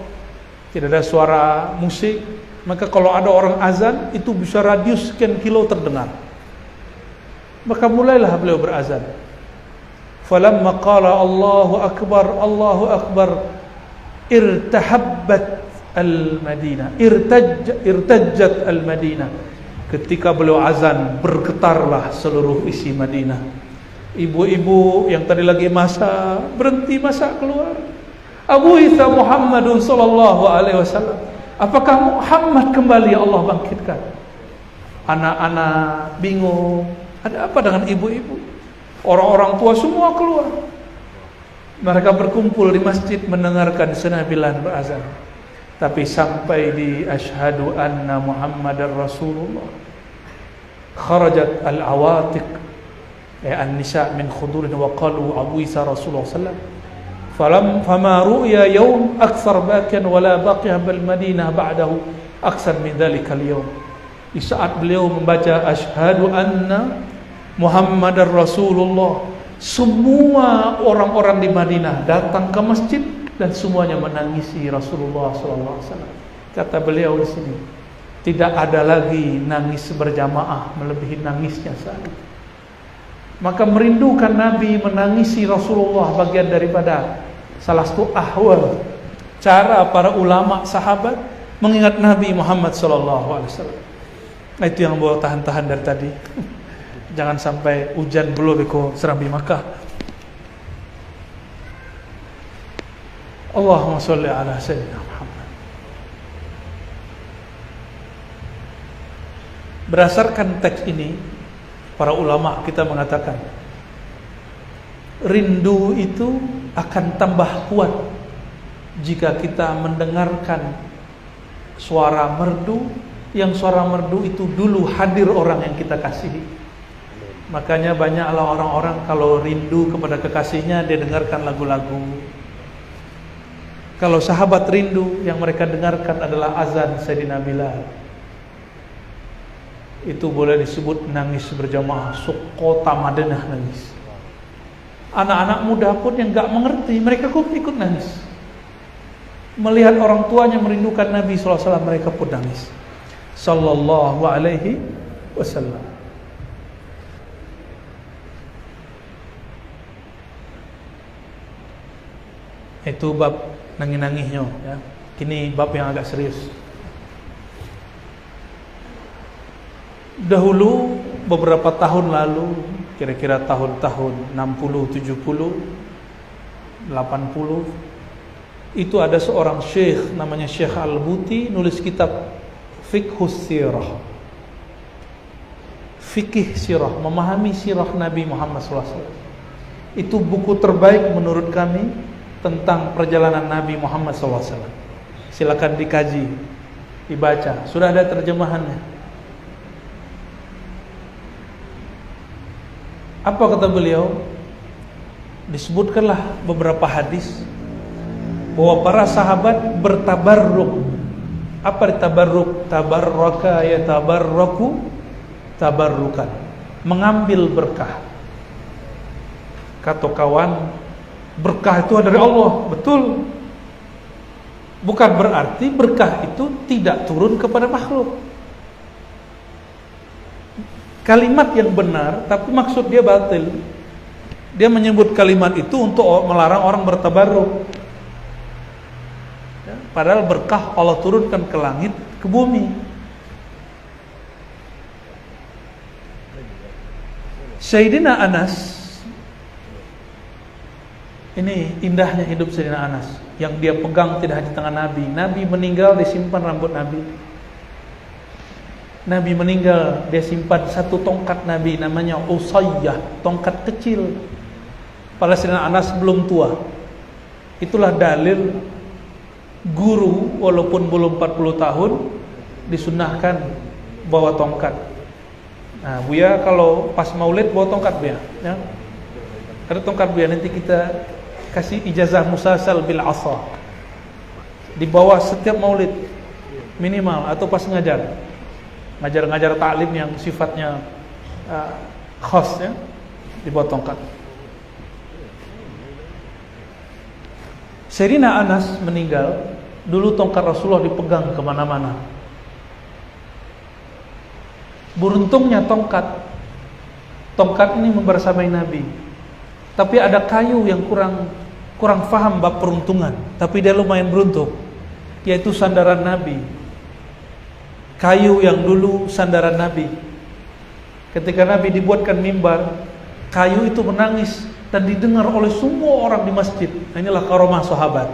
tidak ada suara musik. Maka kalau ada orang azan, itu bisa radius sekian kilo terdengar. Maka mulailah beliau berazan. Falamma qala Allahu Akbar, irtahabbat al-Madinah, irtajjat al-Madinah. Ketika beliau azan, bergetarlah seluruh isi Madinah. Ibu-ibu yang tadi lagi masak, berhenti masak, keluar. Abu Isa Muhammadun sallallahu alaihi wasallam. Apakah Muhammad kembali Allah bangkitkan? Anak-anak bingung. Ada apa dengan ibu-ibu? Orang-orang tua semua keluar. Mereka berkumpul di masjid mendengarkan Sayyidina Bilal berazan. Tapi sampai di asyhadu anna Muhammadar Rasulullah, kharajat al-awatiq an-nisa min khudurin wa qalu Abu Isa Rasulullah sallallahu alaihi wasallam. Fama ru'ya yawm akthar bakian wala baqiya bil Madinah ba'dahu akthar min dhalika al-yawm. Di saat beliau membaca asyhadu anna Muhammadar Rasulullah, semua orang-orang di Madinah datang ke masjid dan semuanya menangisi Rasulullah sallallahu alaihi wasallam. Kata beliau di sini, tidak ada lagi nangis berjamaah melebihi nangisnya saat itu. Maka merindukan Nabi menangisi Rasulullah bagian daripada salah satu ahwal cara para ulama sahabat mengingat Nabi Muhammad sallallahu alaihi wasallam. Nah, itu yang bawa tahan-tahan dari tadi. Jangan sampai hujan belum beko serambi Makkah. Allahumma sholli ala sayyidina Muhammad. Berdasarkan teks ini, para ulama kita mengatakan rindu itu akan tambah kuat jika kita mendengarkan suara merdu, yang suara merdu itu dulu hadir orang yang kita kasihi. Makanya banyaklah orang-orang kalau rindu kepada kekasihnya, dia dengarkan lagu-lagu. Kalau sahabat rindu, yang mereka dengarkan adalah azan Sayyidina Bilal. Itu boleh disebut nangis berjamaah, sekota Madinah nangis. Anak-anak muda pun yang gak mengerti, mereka pun ikut nangis. Melihat orang tuanya merindukan Nabi SAW, mereka pun nangis. Sallallahu alaihi wasallam. Itu bab nangis-nangisnya, ya. Kini bab yang agak serius. Dahulu beberapa tahun lalu, kira-kira tahun-tahun 60, 70, 80, itu ada seorang syekh namanya Syekh Al-Buti nulis kitab Fiqhus Sirah. Fikih sirah, memahami sirah Nabi Muhammad SAW. Itu buku terbaik menurut kami tentang perjalanan Nabi Muhammad SAW. Silakan dikaji, dibaca. Sudah ada terjemahannya. Apa kata beliau? Disebutkanlah beberapa hadis bahwa para sahabat bertabarruk. Apa tabarruk? Tabarraka ya tabarraku tabarrukan. Mengambil berkah. Kata kawan, berkah itu dari Allah, betul. Bukan berarti berkah itu tidak turun kepada makhluk. Kalimat yang benar, tapi maksud dia batil. Dia menyebut kalimat itu untuk melarang orang bertabarruk. Ya, padahal berkah Allah turunkan ke langit, ke bumi. Sayyidina Anas, ini indahnya hidup Sayyidina Anas. Yang dia pegang tidak hanya tangan Nabi. Nabi meninggal, dia simpan rambut Nabi. Nabi meninggal, dia simpan satu tongkat Nabi namanya Usayyah, tongkat kecil. Pada Sayyidina Anas belum tua. Itulah dalil guru walaupun belum 40 tahun disunahkan bawa tongkat. Nah, Buya kalau pas maulid bawa tongkat Buya, ya. Ada tongkat Buya, nanti kita kasih ijazah musasal bil asa. Di bawah setiap maulid minimal atau pas ngajar taklim yang sifatnya khas ya, di bawah tongkat. Sayyidina Anas meninggal, dulu tongkat Rasulullah dipegang kemana-mana. Beruntungnya tongkat ini membersamai Nabi. Tapi ada kayu yang kurang faham bab peruntungan, tapi dia lumayan beruntung, yaitu sandaran Nabi. Kayu yang dulu sandaran Nabi. Ketika Nabi dibuatkan mimbar, kayu itu menangis dan didengar oleh semua orang di masjid. Nah, inilah karomah sahabat.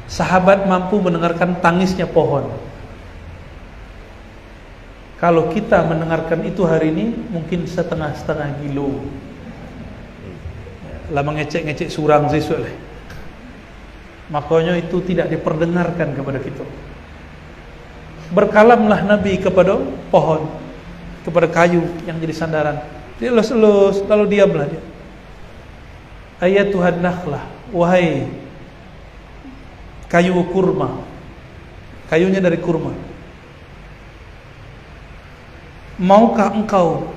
Sahabat mampu mendengarkan tangisnya pohon. Kalau kita mendengarkan itu hari ini, mungkin setengah-setengah kilo. Lama ngecek-ngecek surang sesuai. Makanya itu tidak diperdengarkan kepada kita. Berkalamlah Nabi kepada pohon, kepada kayu yang jadi sandaran. Dia elus-elus, lalu diamlah dia. Ayatuhan nakhlah, wahai kayu kurma, kayunya dari kurma, maukah engkau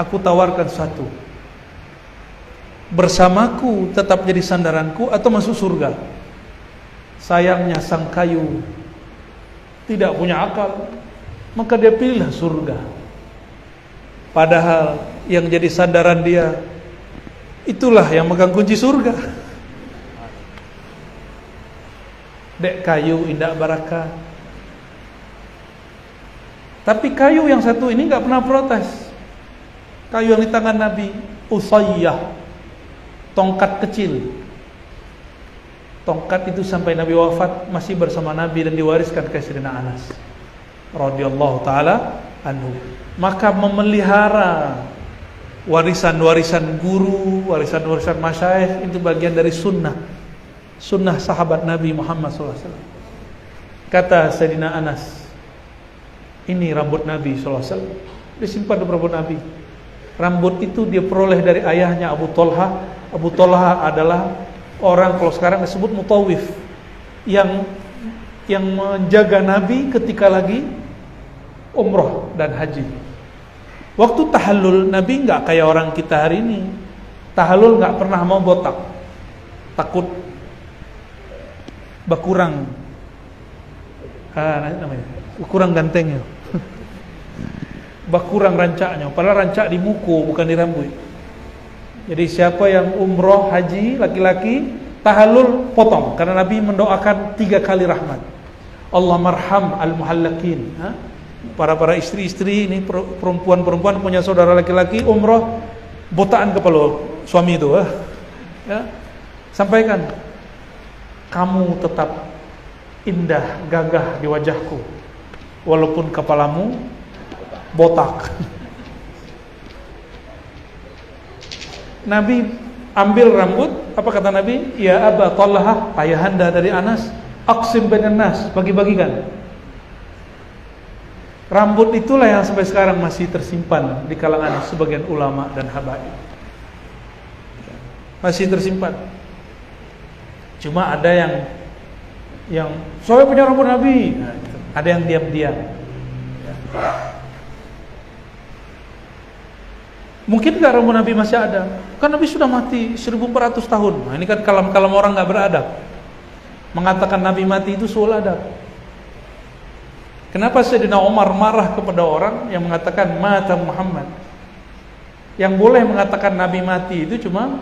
aku tawarkan satu, bersamaku tetap jadi sandaranku atau masuk surga? Sayangnya sang kayu tidak punya akal, maka dia pilih surga. Padahal yang jadi sandaran dia itulah yang megang kunci surga. Dek kayu indah barakah. Tapi kayu yang satu ini gak pernah protes. Kayu yang di tangan Nabi, Usayyah, tongkat kecil. Tongkat itu sampai Nabi wafat masih bersama Nabi dan diwariskan ke Sayyidina Anas radhiyallahu taala anhu. Maka memelihara warisan-warisan guru, warisan-warisan masyayikh itu bagian dari sunnah sahabat Nabi Muhammad SAW. Kata Sayyidina Anas, ini rambut Nabi SAW, disimpan di rambut Nabi. Rambut itu dia peroleh dari ayahnya Abu Talha. Abu Talha adalah orang kalau sekarang disebut mutawif, yang menjaga Nabi ketika lagi umroh dan haji. Waktu tahallul Nabi nggak kayak orang kita hari ini. Tahallul nggak pernah mau botak, takut bakurang, namanya kurang gantengnya, bakurang rancaknya. Padahal rancak di muku bukan di rambut. Jadi siapa yang umroh haji laki-laki tahallul potong, karena Nabi mendoakan 3 kali rahmat. Allah marham al-muhallakin. Para istri-istri ini, perempuan-perempuan punya saudara laki-laki umroh botaan kepala suami itu, ya. Sampaikan, kamu tetap indah gagah di wajahku walaupun kepalamu botak. Nabi ambil rambut, apa kata Nabi? Ya Aba Talha, ayahanda dari Anas, aqsim bainan nas, bagi-bagikan. Rambut itulah yang sampai sekarang masih tersimpan di kalangan sebagian ulama dan habaib. Masih tersimpan. Cuma ada yang saya punya rambut Nabi. Nah, ada yang diam-diam. Mungkin gak rambut Nabi masih ada? Kan Nabi sudah mati 1400 tahun. Nah, ini kan kalam-kalam orang gak beradab. Mengatakan Nabi mati itu soal adab. Kenapa Sayyidina Umar marah kepada orang yang mengatakan mata Muhammad? Yang boleh mengatakan Nabi mati itu cuma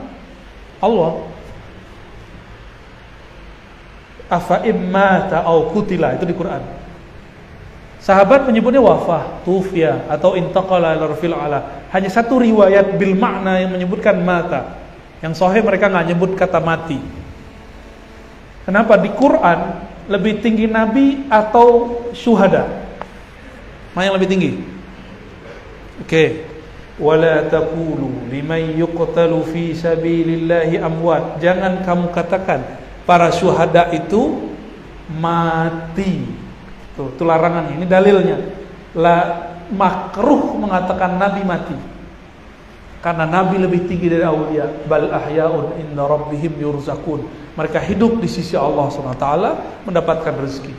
Allah. Afa immata au qutila, itu di Quran. Sahabat menyebutnya wafah, tufiya atau intaqala ila rafil ala. Hanya satu riwayat bil makna yang menyebutkan mata. Yang sahih mereka enggak nyebut kata mati. Kenapa? Di Quran lebih tinggi Nabi atau syuhada? Mana yang lebih tinggi? Oke. Wala taqulu liman yuqtalu fi sabilillahi amwat. Jangan kamu katakan para syuhada itu mati. Itu larangannya. Ini dalilnya. La makruh mengatakan Nabi mati. Karena Nabi lebih tinggi dari aulia. Bal ahya'un inna rabbihim yurzakun. Mereka hidup di sisi Allah SWT mendapatkan rezeki.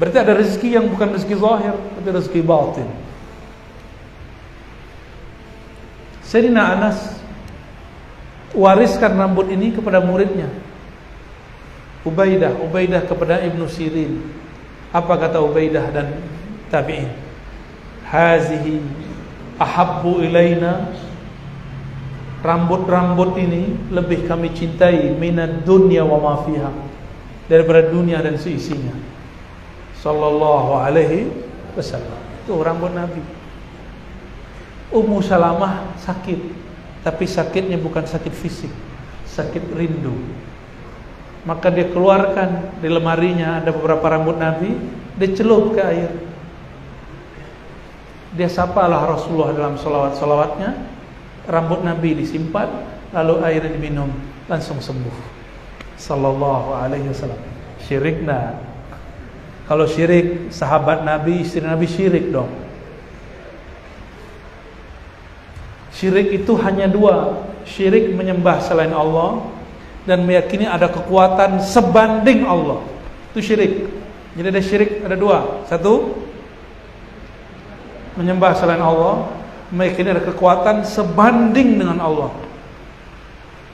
Berarti ada rezeki yang bukan rezeki zahir, tapi rezeki batin. Sayyidina Anas wariskan rambut ini kepada muridnya Ubaidah kepada Ibnu Sirin. Apa kata Ubaidah dan tabi'in? Hazihi ahabbu ilaina, rambut-rambut ini lebih kami cintai minad dunya wa ma fiha, daripada dunia dan seisinya. Sallallahu alaihi wasallam. Itu rambut Nabi. Ummu Salamah sakit, tapi sakitnya bukan sakit fisik, sakit rindu. Maka dia keluarkan di lemarinya ada beberapa rambut Nabi, dia celup ke air. Dia sapalah Rasulullah dalam salawat-salawatnya, rambut Nabi disimpan, lalu air diminum, langsung sembuh. Sallallahu alaihi wasallam. Syirik nah. Kalau syirik, sahabat Nabi, istri Nabi syirik dong. Syirik itu hanya dua. Syirik menyembah selain Allah dan meyakini ada kekuatan sebanding Allah. Itu syirik. Jadi ada syirik, ada dua. Satu, menyembah selain Allah, meyakini ada kekuatan sebanding dengan Allah.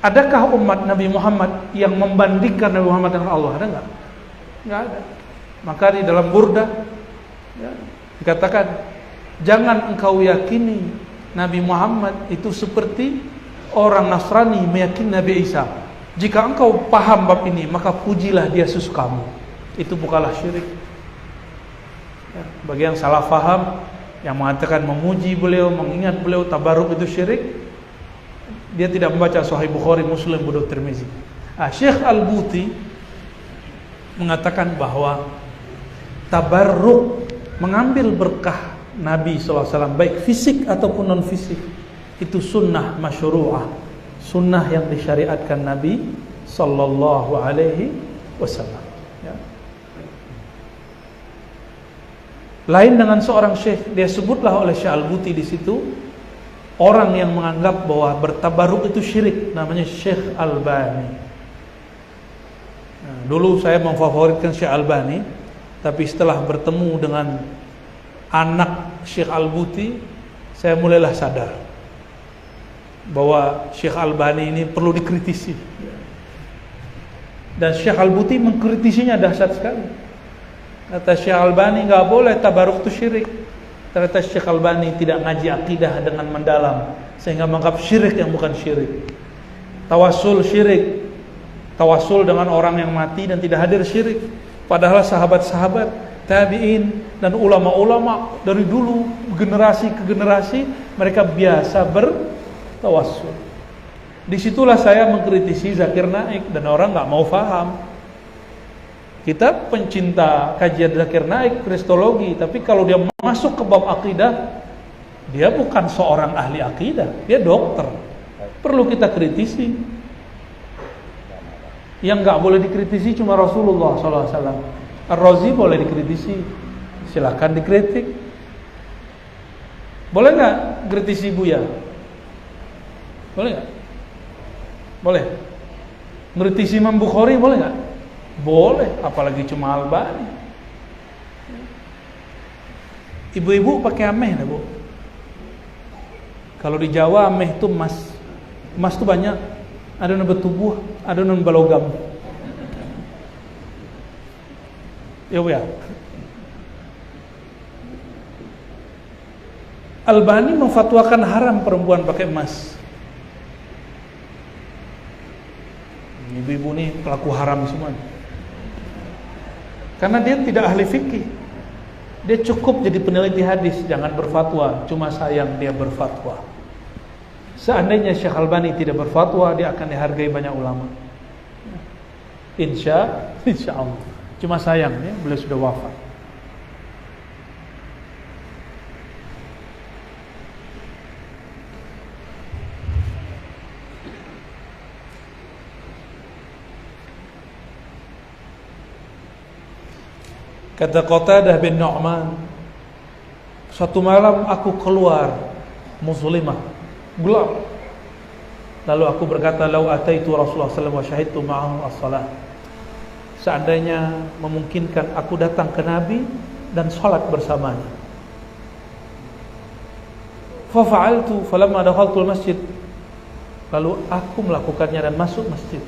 Adakah umat Nabi Muhammad yang membandingkan Nabi Muhammad dengan Allah? Ada enggak? Enggak ada. Maka di dalam Burdah ya, dikatakan, jangan engkau yakini Nabi Muhammad itu seperti orang Nasrani meyakini Nabi Isa. Jika engkau paham bab ini, maka pujilah dia sesukamu. Itu bukanlah syirik. Ya, bagi yang salah faham, yang mengatakan memuji beliau, mengingat beliau, tabaruk itu syirik, dia tidak membaca Sahih Bukhari, Muslim, Bukhari, Tirmizi. Syekh Al-Buti mengatakan bahwa tabarruk, mengambil berkah Nabi SAW, baik fisik ataupun non fisik, itu sunnah masyru'ah, sunnah yang disyariatkan Nabi Sallallahu Alaihi Wasallam. Ya. Lain dengan seorang syekh, dia sebutlah oleh Syekh Al-Buti di situ orang yang menganggap bahwa bertabaruk itu syirik, namanya Syekh Albani. Nah, dulu saya memfavoritkan Syekh Albani, tapi setelah bertemu dengan anak Syekh Al-Buti, saya mulailah sadar bahwa Syekh Albani ini perlu dikritisi. Dan Syekh Al-Buti mengkritisinya dahsyat sekali. Kata Syekh Albani, nggak boleh tabaruk itu syirik. Ternyata Syekh Albani tidak ngaji akidah dengan mendalam, sehingga menganggap syirik yang bukan syirik. Tawasul syirik, tawasul dengan orang yang mati dan tidak hadir syirik. Padahal sahabat-sahabat, tabi'in dan ulama-ulama dari dulu generasi ke generasi mereka biasa bertawassul. Disitulah saya mengkritisi Zakir Naik dan orang nggak mau paham. Kita pencinta kajian Zakir Naik, kristologi, tapi kalau dia masuk ke bab akidah, dia bukan seorang ahli akidah, dia dokter. Perlu kita kritisi. Yang nggak boleh dikritisi cuma Rasulullah SAW. Ar-Razi boleh dikritisi, silakan dikritik. Boleh nggak kritisi Buya? Boleh nggak? Boleh. Kritisi Imam Bukhari boleh nggak? Boleh, apalagi cuma Albani. Ibu-ibu pakai ameh dah, Bu. Kalau di Jawa ameh itu emas. Emas itu banyak. Ada yang bertubuh, ada yang balogam. Ya, Bu ya. Albani memfatwakan haram perempuan pakai emas. Ibu-ibu nih pelaku haram semua. Karena dia tidak ahli fikih. Dia cukup jadi peneliti hadis, jangan berfatwa, cuma sayang dia berfatwa. Seandainya Syekh Albani tidak berfatwa, dia akan dihargai banyak ulama. Insya Allah. Cuma sayang ya, beliau sudah wafat. Kata Qatadah bin Nu'man, suatu malam aku keluar muslimah gelap. Lalu aku berkata, lau ataitu Rasulullah sallallahu alaihi wasallam wa syahidtu ma'ahu as-salat. Seandainya memungkinkan aku datang ke Nabi dan salat bersamanya. Fa fa'altu falamma dakhaltu al-masjid. Lalu aku melakukannya dan masuk masjid.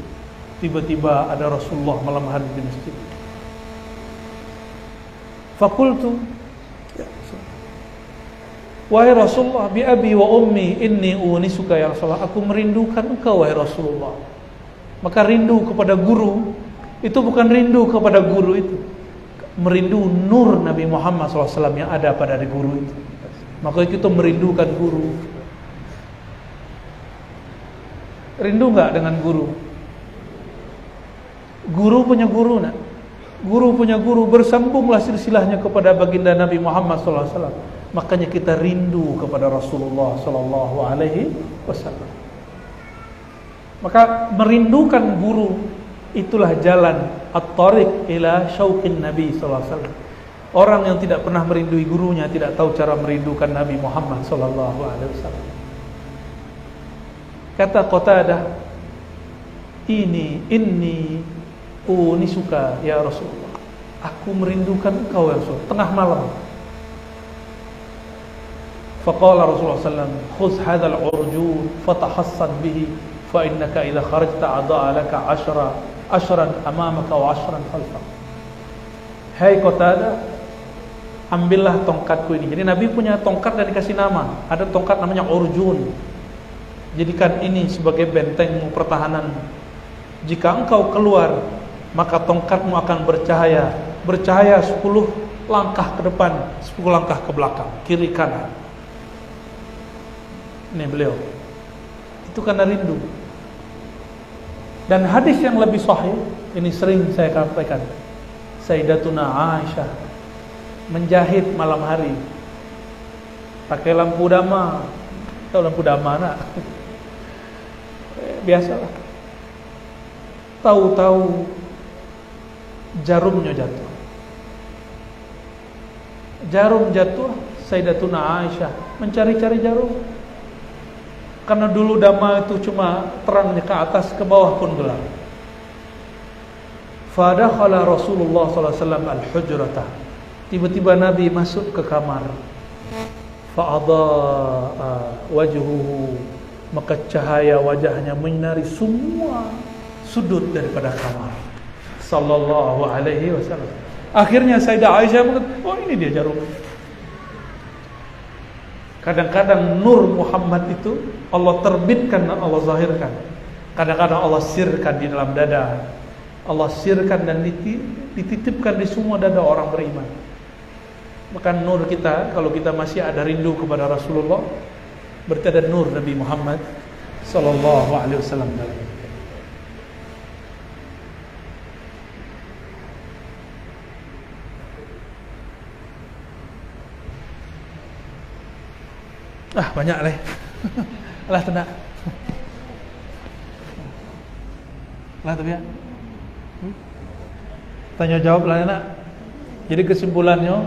Tiba-tiba ada Rasulullah malam hari di masjid. Fakultu, wahai Rasulullah, bi abi wa ummi inni unisuka ya Rasulullah. Aku merindukan engkau wahai Rasulullah. Maka rindu kepada guru itu bukan rindu kepada guru itu, merindu nur Nabi Muhammad SAW yang ada pada guru itu. Maka kita merindukan guru. Rindu enggak dengan guru? Guru punya guru nak. Guru punya guru, bersambunglah silsilahnya kepada baginda Nabi Muhammad SAW. Makanya kita rindu kepada Rasulullah SAW. Maka merindukan guru itulah jalan at-tariq ila syauqin Nabi SAW. Orang yang tidak pernah merindui gurunya tidak tahu cara merindukan Nabi Muhammad SAW. Kata Qatadah, inni unisuka ya Rasulullah. Aku merindukan engkau ya Rasul. Tengah malam. Faqala Rasulullah sallallahu alaihi wasallam, "Khudh hadzal urjun fatahassan bihi fa innaka idza kharajta adaa laka 'ashran amamaka wa 'ashran khalfak." Hai Qatadah, ambillah tongkatku ini. Jadi Nabi punya tongkat dan dikasih nama. Ada tongkat namanya urjun. Jadikan ini sebagai bentengmu pertahanan. Jika engkau keluar, maka tongkatmu akan bercahaya. Bercahaya 10 langkah ke depan, 10 langkah ke belakang, kiri kanan. Ini beliau. Itu karena rindu. Dan hadis yang lebih sahih, ini sering saya sampaikan. Sayyidatuna Aisyah menjahit malam hari. Pakai lampu dama. Tahu lampu dama nak? Biasalah. Tahu-tahu jarumnya jatuh. Jarum jatuh, Sayyidatuna Aisyah mencari-cari jarum. Karena dulu dama itu cuma terangnya ke atas, ke bawah pun gelap. Fadakhala Rasulullah SAW al-hujratah. Tiba-tiba Nabi masuk ke kamar. Fa'adha'a wajhuhu. Maka cahaya wajahnya menyinari semua sudut daripada kamar. Sallallahu alaihi wasallam. Akhirnya Sayyidah Aisyah mengatakan, oh ini dia jarum. Kadang-kadang nur Muhammad itu Allah terbitkan dan Allah zahirkan. Kadang-kadang Allah sirkan di dalam dada. Allah sirkan dan dititipkan di semua dada orang beriman. Maka nur kita, kalau kita masih ada rindu kepada Rasulullah, berarti ada nur Nabi Muhammad sallallahu alaihi wasallam. Banyak leh. Alah tenang. Lah tu ya. Tanya jawab lah nak. Jadi kesimpulannya,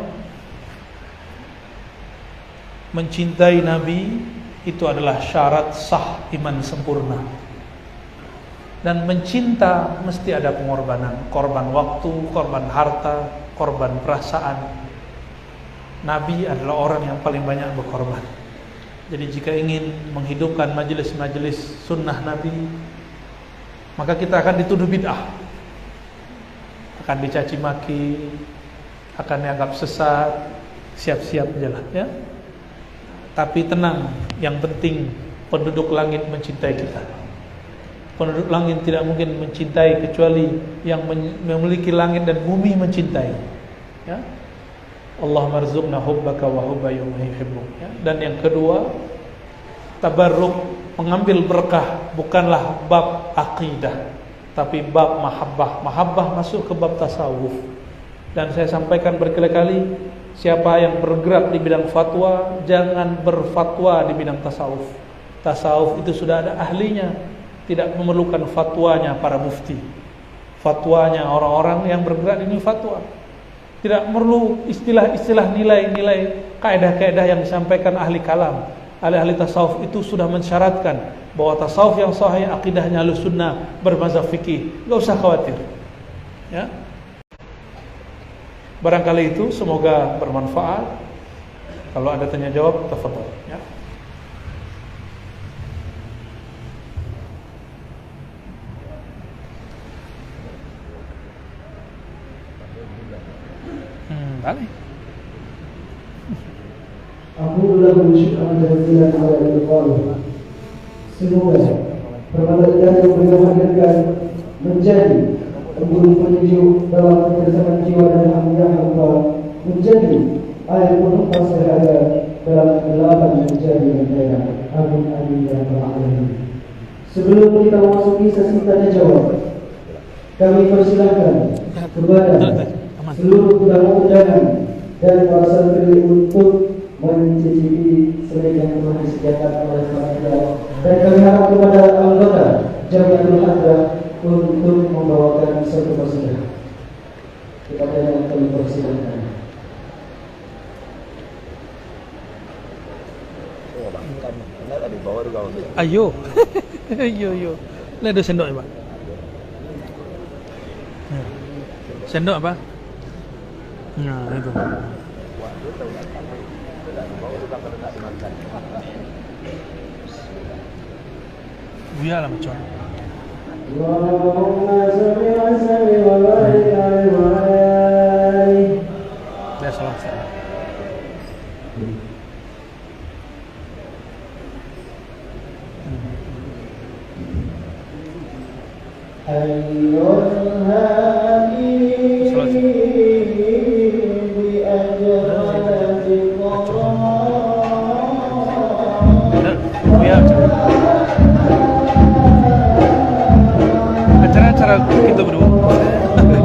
mencintai Nabi itu adalah syarat sah iman sempurna. Dan mencinta mesti ada pengorbanan, korban waktu, korban harta, korban perasaan. Nabi adalah orang yang paling banyak berkorban. Jadi jika ingin menghidupkan majelis-majelis sunnah Nabi, maka kita akan dituduh bid'ah, akan dicaci maki, akan dianggap sesat. Siap-siap jalan ya. Tapi tenang, yang penting penduduk langit mencintai kita. Penduduk langit tidak mungkin mencintai kecuali yang memiliki langit dan bumi mencintai. Ya. Allahumma rzuqna hubbaka wa hubba man yuhibbuk. Ya. Dan yang kedua, tabarruk, mengambil berkah bukanlah bab akidah, tapi bab mahabbah. Mahabbah masuk ke bab tasawuf. Dan saya sampaikan berkali-kali, siapa yang bergerak di bidang fatwa, jangan berfatwa di bidang tasawuf. Tasawuf itu sudah ada ahlinya, tidak memerlukan fatwanya para mufti. Fatwanya orang-orang yang bergerak di fatwa. Tidak perlu istilah-istilah nilai-nilai, kaidah-kaidah yang disampaikan ahli kalam. ahli-ahli tasawuf itu sudah mensyaratkan bahwa tasawuf yang sahih akidahnya Ahlussunnah bermazhab fikih. Enggak usah khawatir. Ya. Barangkali itu semoga bermanfaat. Kalau ada tanya jawab, tafadhol ya. Boleh. Alhamdulillah syukran jazilan ala iqamah. Semoga perbuatan yang beliau hadirkan menjadi embun petunjuk dalam kebersamaan jiwa dan amanah hamba, menjadi air penumpang sehari dalam kegelapan menjadi negara. Amin amin ya rabbal alamin. Sebelum kita memasuki sesi tanya jawab, kami persilahkan kepada seluruh tamu undangan dan para santri untuk mencicipi snack yang telah disediakan oleh panitia, dan kami harap kepada anggota Jamiatul Hadrah untuk membawakan satu persidangan. Kepada yang kami persilahkan. Ayo. Ayo. Lah ada sendok apa? Sendok apa? Nah, itu. Biarlah macam. Allahumma shalli wa sallim wa barik alaihi. Ya salam. Ayyuhal hadi bi ajrati acara-acara kita berdua. Amin.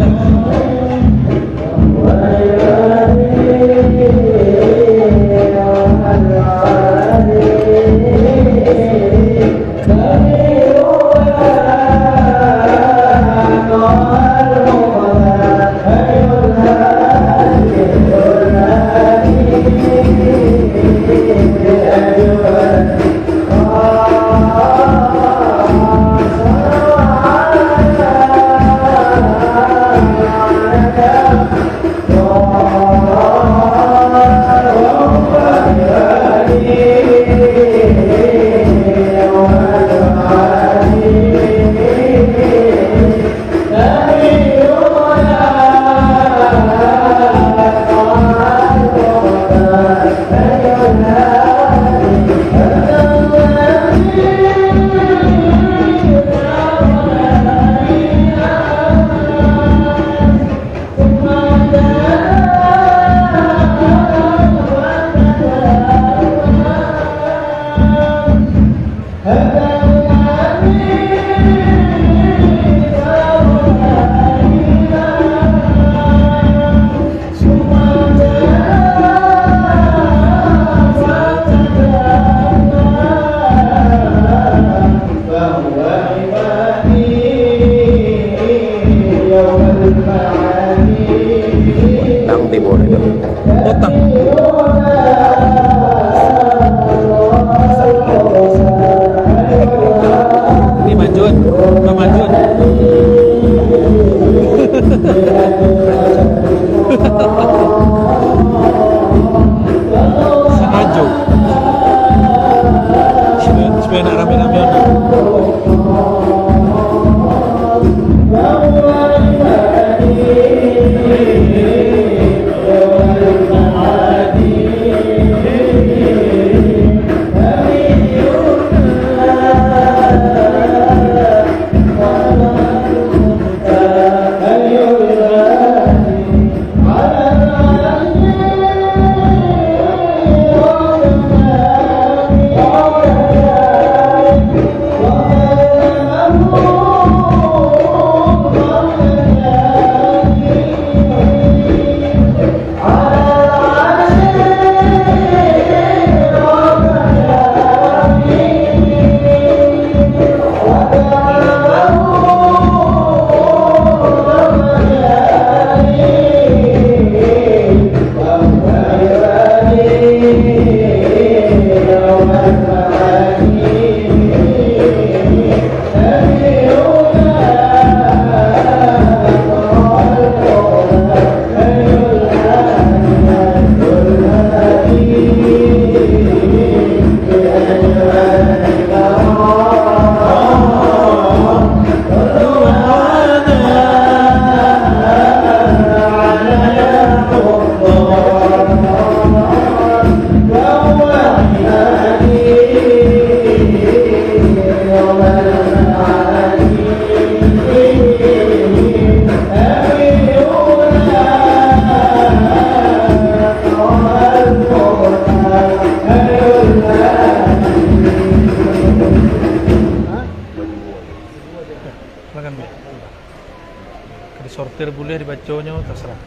boleh dibacanya, terserah.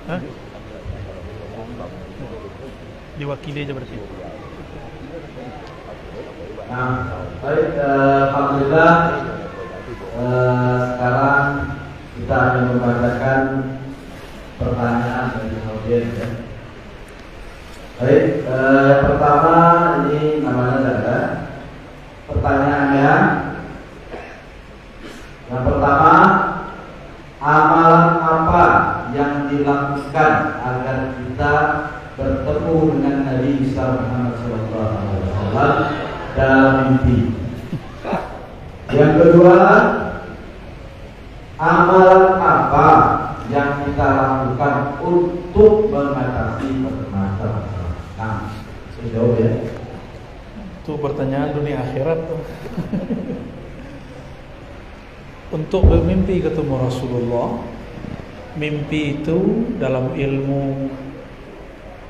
Hah? Diwakili aja berarti. Nah, baik, alhamdulillah sekarang kita akan membacakan pertanyaan dari audiens ya. Baik, pertama ini namanya ada pertanyaannya. Yang pertama, amalan apa yang dilakukan agar kita bertemu dengan Nabi Muhammad SAW dalam mimpi? Yang kedua, amalan apa yang kita lakukan untuk mengatasi permasalahan? Nah, sejauh ya. Itu pertanyaan dunia akhirat tuh. Untuk bermimpi ketemu Rasulullah, mimpi itu dalam ilmu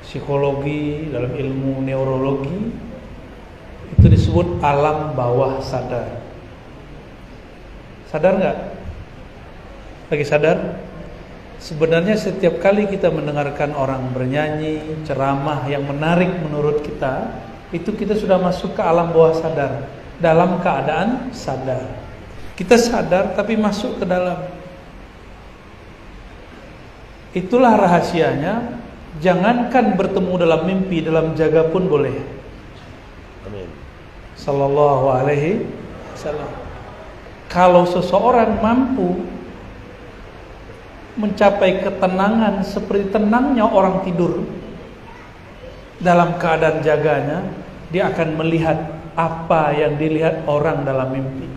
psikologi, dalam ilmu neurologi itu disebut alam bawah sadar. Sadar nggak? Lagi sadar? Sebenarnya setiap kali kita mendengarkan orang bernyanyi, ceramah yang menarik menurut kita, itu kita sudah masuk ke alam bawah sadar, dalam keadaan sadar. Kita sadar tapi masuk ke dalam. Itulah rahasianya. Jangankan bertemu dalam mimpi, dalam jaga pun boleh. Amin. Sallallahu alaihi wasallam. Kalau seseorang mampu mencapai ketenangan seperti tenangnya orang tidur dalam keadaan jaganya, dia akan melihat apa yang dilihat orang dalam mimpi.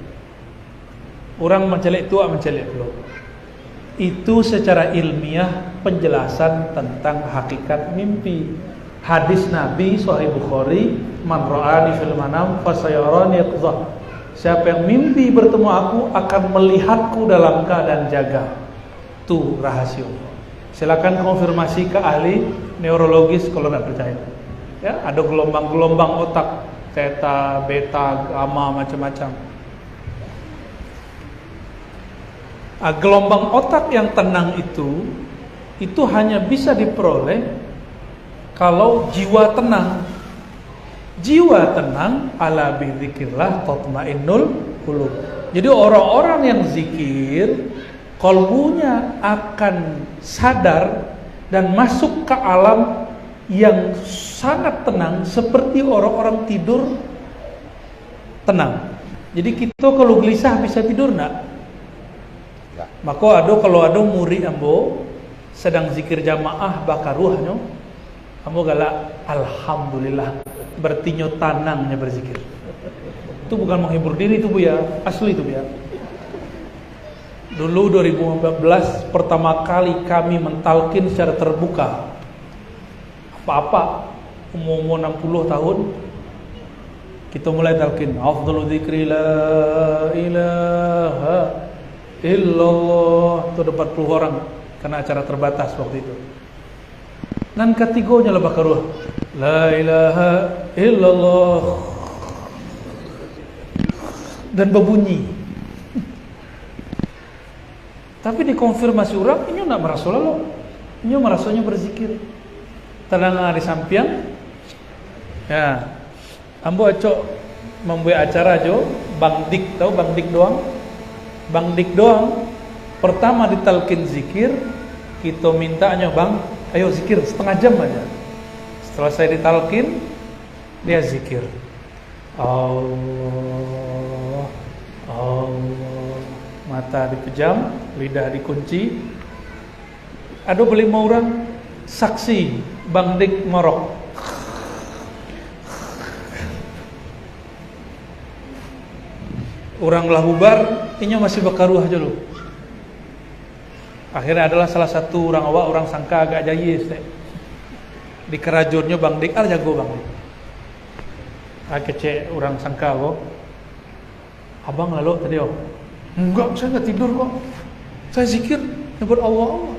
Orang mencelik tua, mencelik belum. Itu secara ilmiah penjelasan tentang hakikat mimpi. Hadis Nabi Sahih Bukhari, man ra'ani fil manam fasayarani yaqzah. Siapa yang mimpi bertemu aku akan melihatku dalam keadaan jaga. Itu rahasia. Silakan konfirmasi ke ahli neurologis kalau nggak percaya. Ya, ada gelombang-gelombang otak, theta, beta, gamma, macam-macam. Gelombang otak yang tenang itu hanya bisa diperoleh kalau jiwa tenang. Jiwa tenang ala bidzikrillah tatmainnul qulub. Jadi orang-orang yang zikir, kalbunya akan sadar dan masuk ke alam yang sangat tenang seperti orang-orang tidur tenang. Jadi kita kalau gelisah bisa tidur enggak? Maka kalau ada murid ambo sedang zikir jamaah bakaruhnya, ambo galak alhamdulillah, berarti nyo tanangnya berzikir. Itu bukan menghibur diri itu Bu ya, asli itu Bu ya. Dulu 2014 pertama kali kami mentalkin secara terbuka. Apa-apa umur 60 tahun kita mulai talkin afdalu dzikri la ilaha illallah. Itu 40 orang karena acara terbatas waktu itu. Dan ketigonya lah bakaruh la ilaha illallah dan berbunyi. Tapi dikonfirmasi orang, ini enggak merasa lalu, ini merasanya berzikir. Tenang di samping. Ya, ambo acok membuat acara jo, Bang Dik, tahu Bang Dik doang? Bang Dik doang. Pertama ditalkin zikir, kita mintanya Bang, ayo zikir setengah jam aja. Setelah saya ditalkin, dia zikir. Allah, Allah, mata dipejam, lidah dikunci. Ada beli mau orang saksi Bang Dik morok. Orang lah bubar, ini masih bakaruh aja loh. Akhirnya adalah salah satu orang awak, orang sangka agak jayis deh. Di kerajurnya Bang Dik, jago Bang Dik. Kece orang sangka kok. Abang lalu tadi oh. Enggak, saya enggak tidur kok. Saya zikir nyebut Allah.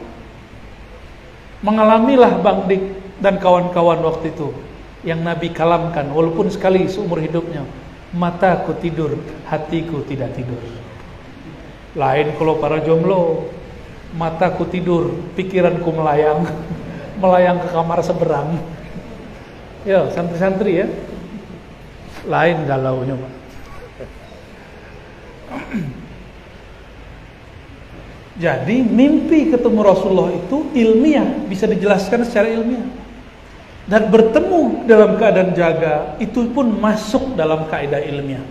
Mengalamilah Bang Dik dan kawan-kawan waktu itu yang Nabi kalamkan walaupun sekali seumur hidupnya. Mataku tidur, hatiku tidak tidur. Lain kalau para jomblo, mataku tidur, pikiranku melayang, melayang ke kamar seberang. Ya, santri-santri ya. Lain galaunya, Pak. Jadi mimpi ketemu Rasulullah itu ilmiah, bisa dijelaskan secara ilmiah. Dan bertemu dalam keadaan jaga itu pun masuk dalam kaidah ilmiah.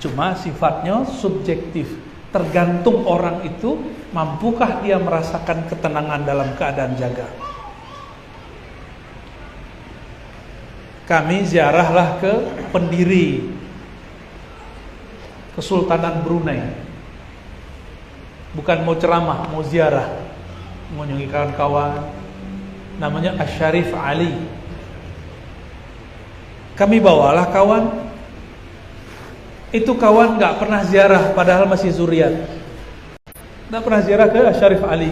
Cuma sifatnya subjektif, tergantung orang itu mampukah dia merasakan ketenangan dalam keadaan jaga. Kami ziarahlah ke pendiri Kesultanan Brunei. Bukan mau ceramah, mau ziarah, mau mengunjungi kawan-kawan. Namanya Asy-Syarif Ali. Kami bawalah kawan. Itu kawan gak pernah ziarah, padahal masih zuriat. Gak pernah ziarah ke Asy-Syarif Ali.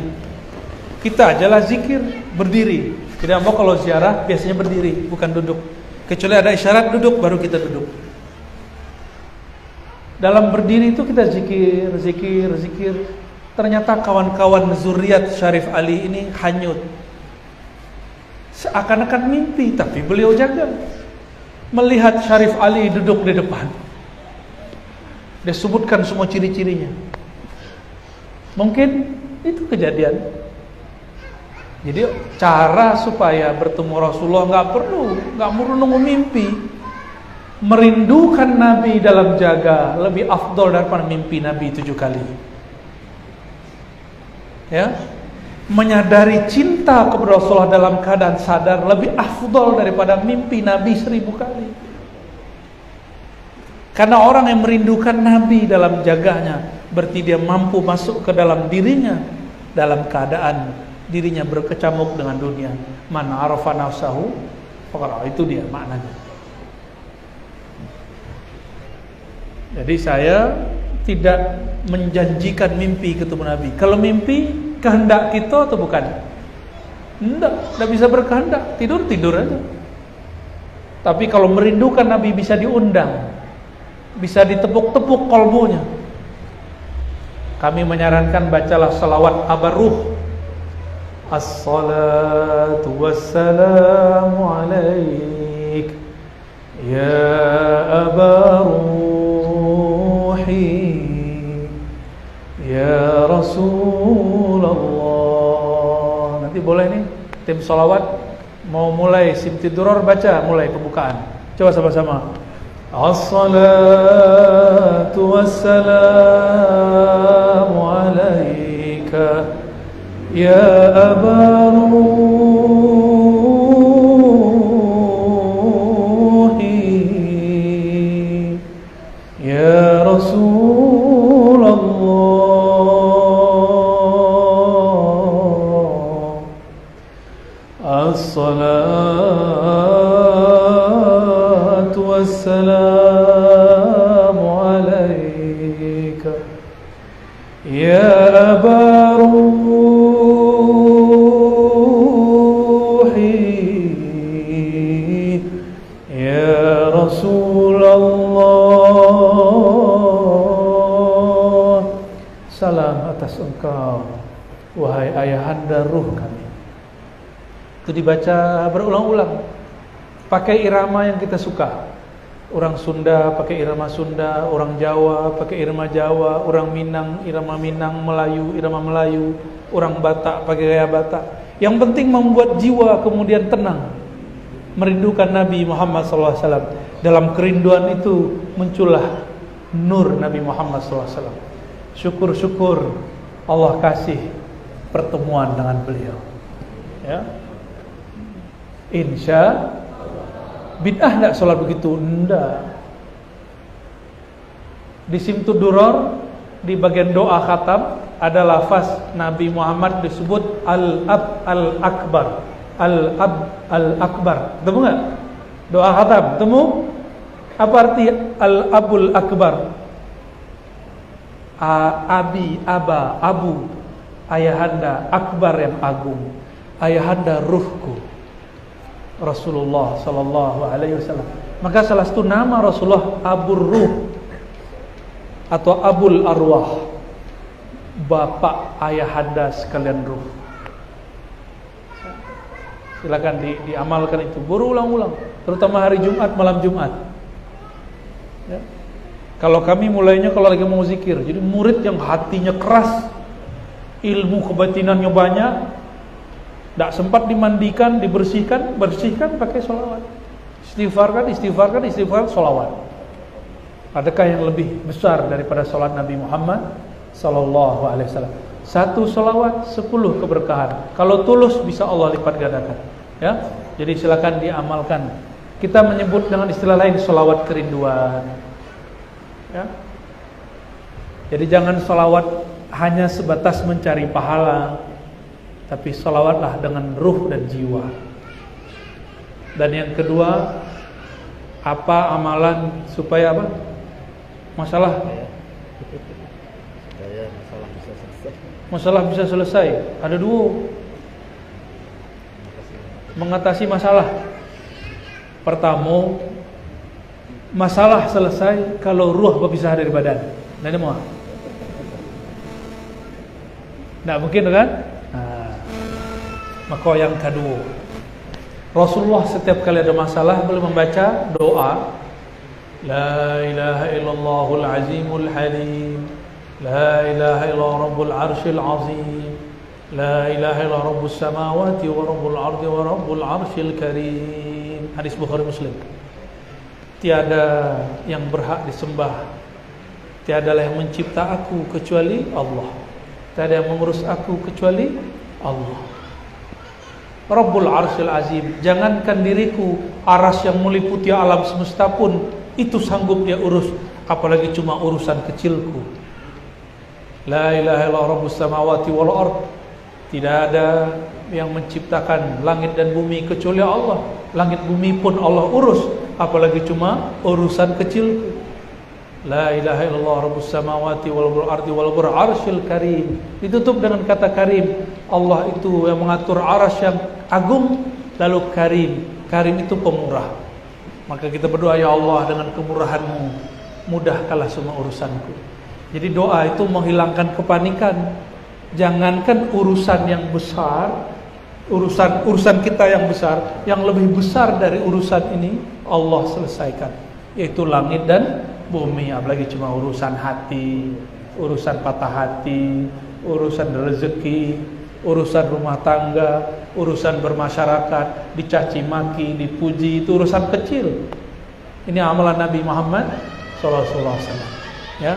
Kita ajalah zikir, berdiri. Tidak mau kalau ziarah biasanya berdiri, bukan duduk. Kecuali ada isyarat duduk, baru kita duduk. Dalam berdiri itu kita zikir. Ternyata kawan-kawan zuriat Syarif Ali ini hanyut. Seakan-akan mimpi, tapi beliau jaga. Melihat Syarif Ali duduk di depan. Dia sebutkan semua ciri-cirinya. Mungkin itu kejadian. Jadi cara supaya bertemu Rasulullah nggak perlu nunggu mimpi. Merindukan Nabi dalam jaga lebih afdol daripada mimpi Nabi 7 kali. Ya, menyadari cinta kepada Rasulullah dalam keadaan sadar lebih afdol daripada mimpi Nabi 1000 kali. Karena orang yang merindukan Nabi dalam jaganya, berarti dia mampu masuk ke dalam dirinya dalam keadaan dirinya berkecamuk dengan dunia. Man arafa nafsahu faqara, itu dia maknanya. Jadi saya tidak menjanjikan mimpi ketemu Nabi. Kalau mimpi kehendak kita atau bukan? Tidak bisa berkehendak, tidur aja. Tapi kalau merindukan Nabi bisa diundang, bisa ditepuk-tepuk kolbunya. Kami menyarankan bacalah salawat abarruh. As-salatu wassalamu alaik ya abaruhi ya Rasulullah. Nanti boleh nih tim salawat mau mulai simtiduror, baca mulai pembukaan. Coba sama-sama. As-salatu wassalamu alaika ya abaruhi ya Rasulullah. As-salatu wassalamu alaika ya abaruhi salam atas engkau wahai ayahanda ruh kami. Itu dibaca berulang-ulang, pakai irama yang kita suka. Orang Sunda pakai irama Sunda, orang Jawa pakai irama Jawa, orang Minang irama Minang, Melayu irama Melayu, orang Batak pakai gaya Batak. Yang penting membuat jiwa kemudian tenang, merindukan Nabi Muhammad SAW. Dalam kerinduan itu muncullah nur Nabi Muhammad SAW. Syukur-syukur Allah kasih pertemuan dengan beliau. Ya, insya bid'ah enggak sholat begitu? Enggak. Di Simtuduror di bagian doa khatam ada lafaz Nabi Muhammad disebut al-ab al-akbar. Al-ab al-akbar. Ketemu enggak? Doa khatam, ketemu? Apa arti al-abul akbar? Abi, aba, abu, ayahanda, akbar yang agung, ayahanda ruhku, Rasulullah sallallahu alaihi wasallam. Maka salah satu nama Rasulullah Abur Ruh atau Abul Arwah. bapak ayahanda sekalian ruh. Silakan diamalkan itu berulang-ulang, terutama hari Jumat, malam Jumat. Ya. Kalau kami mulainya kalau lagi mau zikir, jadi murid yang hatinya keras, ilmu kebatinannya banyak, tidak sempat dimandikan, bersihkan pakai sholawat. Istighfar, sholawat. Adakah yang lebih besar daripada sholat Nabi Muhammad sallallahu alaihi wasallam? 1 sholawat 10 keberkahan. Kalau tulus bisa Allah lipat gandakan. Ya, jadi silakan diamalkan. Kita menyebut dengan istilah lain sholawat kerinduan. Ya. Jadi jangan sholawat hanya sebatas mencari pahala, tapi sholawatlah dengan ruh dan jiwa. Dan yang kedua, apa amalan supaya apa? Masalah bisa selesai. Ada 2 mengatasi masalah. Pertama, masalah selesai kalau ruh berpisah dari badan. Nah, ini mau? Tidak mungkin kan? Maka yang kedua, Rasulullah setiap kali ada masalah beliau membaca doa, La ilaha illallahul azimul halim, La ilaha illallah rabbul arshil azim, La ilaha illallah rabbus samawati wa rabbul ardi wa rabbul arshil karim. Hadis Bukhari Muslim. Tiada yang berhak disembah, tiadalah yang mencipta aku kecuali Allah, tiada yang mengurus aku kecuali Allah. Rabbul arshil azim, jangankan diriku, aras yang meliputi alam semesta pun itu sanggup dia urus, apalagi cuma urusan kecilku. La ilaha illallah rabbus samawati wal ard, tidak ada yang menciptakan langit dan bumi kecuali Allah. Langit bumi pun Allah urus, apalagi cuma urusan kecilku. La ilaha illallah rabbus samawati wal ardi wal arsyil karim. Ditutup dengan kata karim. Allah itu yang mengatur arasy yang agung, lalu karim. Karim itu pemurah. Maka kita berdoa, ya Allah, dengan kemurahan-Mu mudahkanlah semua urusanku. Jadi doa itu menghilangkan kepanikan. Jangankan urusan yang besar, urusan kita yang besar, yang lebih besar dari urusan ini Allah selesaikan, yaitu langit dan bumi. Apalagi cuma urusan hati, urusan patah hati, urusan rezeki, urusan rumah tangga, urusan bermasyarakat, dicaci maki, dipuji, itu urusan kecil. Ini amalan Nabi Muhammad sallallahu alaihi wasallam. Ya.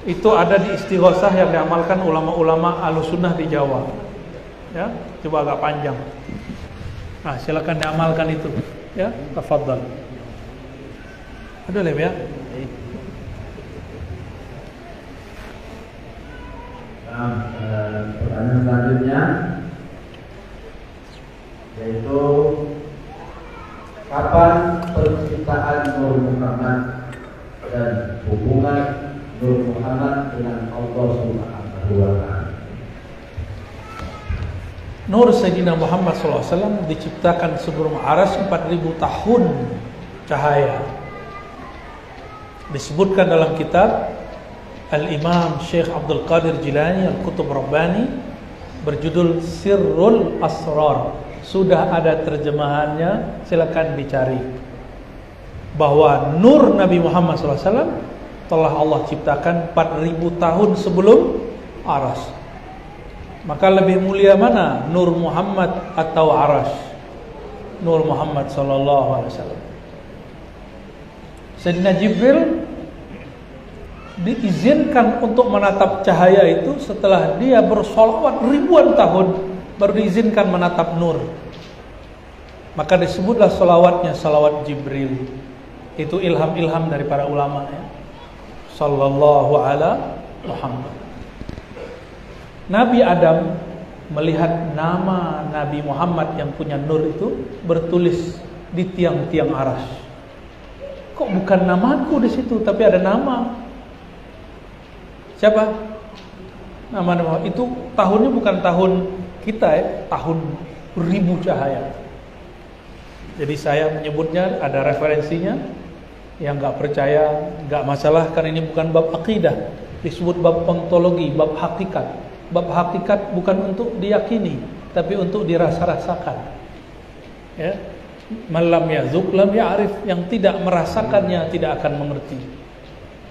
Itu ada di istighosah yang diamalkan ulama-ulama Ahlussunnah di Jawa. Ya, coba agak panjang. Nah, silakan diamalkan itu. Ya, tafadhal. Ada lem ya? Pertanyaan selanjutnya yaitu kapan penciptaan Nur Muhammad dan hubungan Nur Muhammad dengan Allah Subhanahu wa Ta'ala? Nur Sayyidina Muhammad SAW diciptakan sebelum aras 4000 tahun cahaya. Disebutkan dalam kitab Al-Imam Syekh Abdul Qadir Jilani Al-Qutub Rabbani berjudul Sirrul Asrar. Sudah ada terjemahannya, silakan dicari. Bahwa nur Nabi Muhammad SAW telah Allah ciptakan 4000 tahun sebelum aras. Maka lebih mulia mana, Nur Muhammad atau aras? Nur Muhammad sallallahu alaihi wasallam. Sayyidina Jibril diizinkan untuk menatap cahaya itu setelah dia bersolawat ribuan tahun, baru diizinkan menatap nur. Maka disebutlah solawatnya salawat Jibril. Itu ilham-ilham dari para ulama ya. Sallallahu ala Muhammad. Nabi Adam melihat nama Nabi Muhammad yang punya nur itu bertulis di tiang-tiang aras. Kok bukan namaku di situ, tapi ada nama. Siapa? Nama itu tahunnya bukan tahun kita ya, tahun 1000 cahaya. Jadi saya menyebutnya ada referensinya. Yang nggak percaya nggak masalah, karena ini bukan bab akidah. Disebut bab ontologi, bab hakikat. Bab hakikat bukan untuk diyakini, tapi untuk dirasa-rasakan. Ya. Malam yazuk lam ya'rif, yang tidak merasakannya tidak akan mengerti.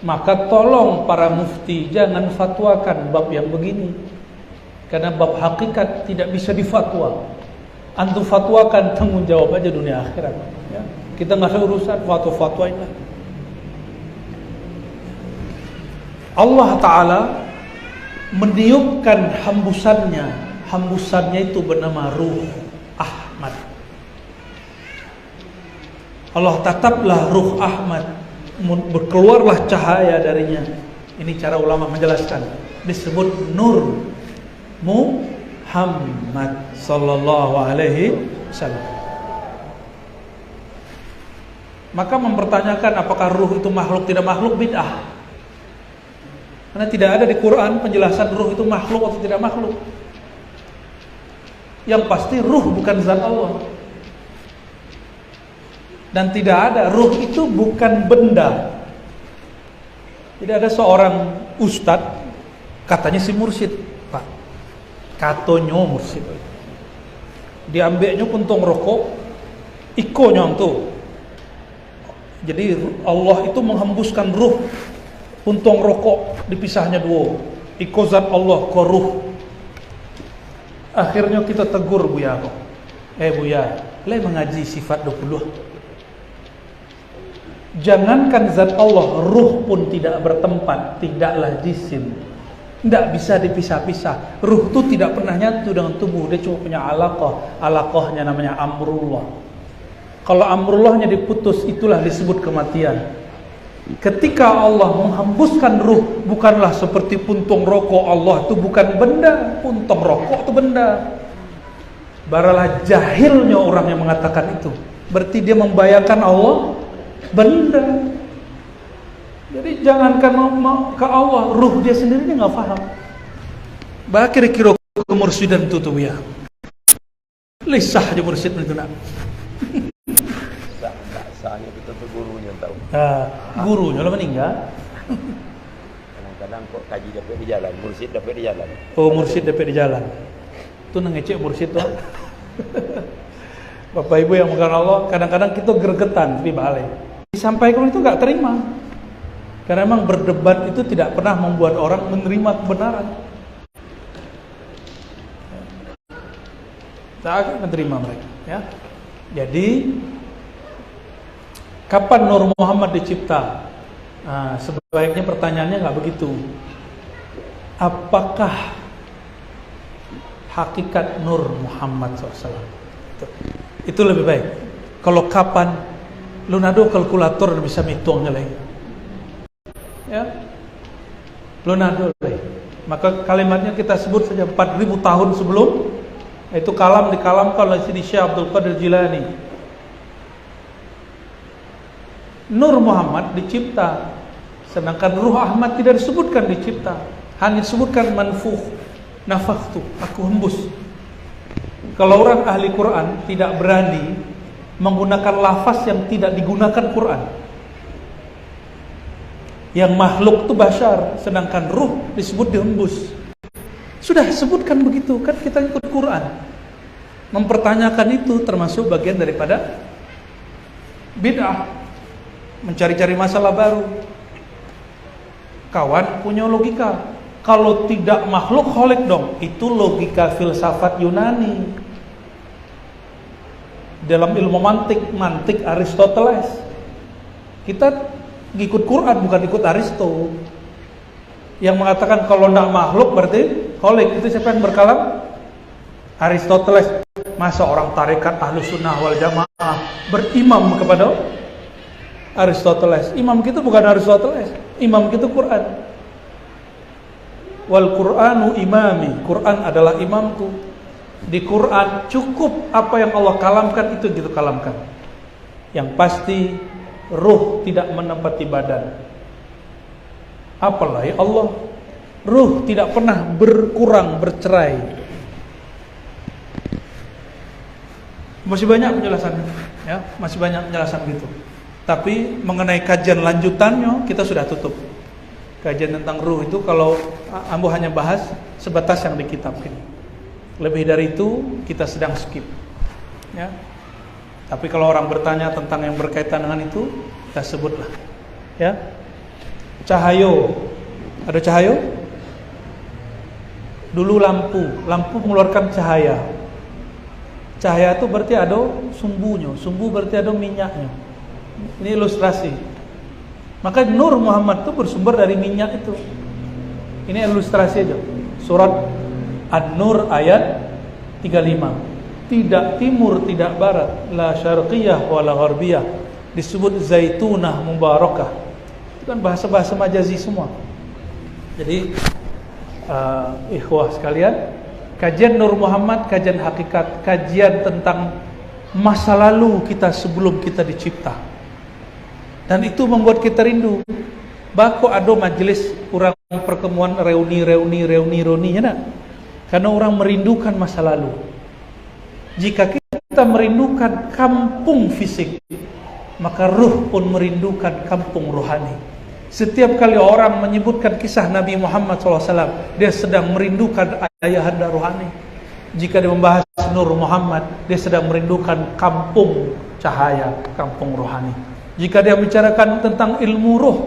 Maka tolong para mufti jangan fatwakan bab yang begini, karena bab hakikat tidak bisa difatwa. Antum fatwakan, tanggung jawab aja dunia akhirat. Ya. Kita nggak ada urusan fatwa-fatwa ini. Allah Ta'ala meniupkan hembusannya. Hembusannya itu bernama Ruh Ahmad. Allah tataplah Ruh Ahmad, berkeluarlah cahaya darinya. Ini cara ulama menjelaskan. Disebut Nur Muhammad sallallahu alaihi wasallam. Maka mempertanyakan apakah ruh itu makhluk tidak makhluk, bid'ah. Karena tidak ada di Quran penjelasan ruh itu makhluk atau tidak makhluk. Yang pasti ruh bukan zat Allah. Dan tidak ada, ruh itu bukan benda. Tidak ada seorang ustadz, katanya si mursyid, Pak, katonyo mursyid, diambilnya puntung rokok, ikonya tuh. Jadi Allah itu menghembuskan ruh, puntung rokok dipisahnya dua, iko zat Allah ko ruh. Akhirnya kita tegur Buya, Buya, le mengaji sifat 20. Jangankan zat Allah, ruh pun tidak bertempat, tidaklah jisim, tidak bisa dipisah-pisah. Ruh itu tidak pernah nyatu dengan tubuh, dia cuma punya alaqah. Alaqahnya namanya amrullah. Kalau amrullahnya diputus, itulah disebut kematian. Ketika Allah menghembuskan ruh, bukanlah seperti puntung rokok. Allah itu bukan benda, puntung rokok itu benda. Baralah jahilnya orang yang mengatakan itu. Berarti dia membayangkan Allah benda. Jadi jangankan ke Allah, ruh dia sendiri dia nggak paham. Bah kira-kira kemursidan itu tuh ya. Lisah aja mursid itu nak. Sahnya kita tuh gurunya tahu. Gurunya lah meninggal. Kadang-kadang kok kaji dapat di jalan, mursid dapat di jalan. Oh, mursid dapat di jalan. Itu ngecek mursid tuh. Bapak Ibu yang mengenal Allah, kadang-kadang kita gregetan di balai. Disampaikan itu nggak terima. Karena memang berdebat itu tidak pernah membuat orang menerima kebenaran. Tak akan menerima mereka. Ya. Jadi kapan Nur Muhammad dicipta? Sebaiknya pertanyaannya nggak begitu. Apakah hakikat Nur Muhammad SAW? Itu lebih baik. Kalau kapan, lu nado kalkulator bisa mitungnya lagi. Ya, lu nado lagi. Maka kalimatnya kita sebut saja 4000 tahun sebelum. Itu kalam dikalamkan oleh Sidi Syekh Abdul Qadir Jilani. Nur Muhammad dicipta, sedangkan Ruh Ahmad tidak disebutkan dicipta, hanya disebutkan manfuh, nafakhtu, aku hembus. Kalau orang ahli Quran tidak berani menggunakan lafaz yang tidak digunakan Quran. Yang makhluk itu bashar, sedangkan ruh disebut dihembus. Sudah sebutkan begitu, kan kita ikut Quran. Mempertanyakan itu termasuk bagian daripada bid'ah. Mencari-cari masalah baru. Kawan punya logika. Kalau tidak makhluk kholik dong. Itu logika filsafat Yunani. Dalam ilmu mantik Aristoteles. Kita ngikut Quran bukan ikut Aristo. Yang mengatakan kalau tidak makhluk berarti kholik. Itu siapa yang berkalam? Aristoteles. Masa orang tarekat Ahlus Sunnah wal Jamaah berimam kepada Aristoteles? Imam kita bukan Aristoteles, imam kita Quran. Wal Qur'anu imami, Quran adalah imamku. Di Quran cukup apa yang Allah kalamkan itu gitu kalamkan. Yang pasti ruh tidak menempati badan. Apalagi Allah, ruh tidak pernah berkurang, bercerai. Masih banyak penjelasannya, ya, masih banyak penjelasan gitu. Tapi mengenai kajian lanjutannya kita sudah tutup. Kajian tentang ruh itu kalau ambo hanya bahas sebatas yang di kitab ini. Lebih dari itu kita sedang skip. Ya. Tapi kalau orang bertanya tentang yang berkaitan dengan itu, kita sebutlah. Ya. Cahayo. Ada cahayo? Dulu lampu mengeluarkan cahaya. Cahaya itu berarti ada sumbunya, sumbu berarti ada minyaknya. Ini ilustrasi. Maka Nur Muhammad itu bersumber dari minyak itu. Ini ilustrasi aja. Surat An-Nur ayat 35. Tidak timur, tidak barat, la syarqiyah wala gharbiyah. Disebut zaitunah mubarakah. Itu kan bahasa-bahasa majazi semua. Jadi ikhwah sekalian, kajian Nur Muhammad, kajian hakikat, kajian tentang masa lalu kita sebelum kita dicipta. Dan itu membuat kita rindu. Bako ada majelis orang pertemuan reuni ya nak? Karena orang merindukan masa lalu. Jika kita merindukan kampung fisik, maka ruh pun merindukan kampung rohani. Setiap kali orang menyebutkan kisah Nabi Muhammad SAW, dia sedang merindukan ayahanda rohani. Jika dia membahas Nur Muhammad, dia sedang merindukan kampung cahaya, kampung rohani. Jika dia bicarakan tentang ilmu ruh,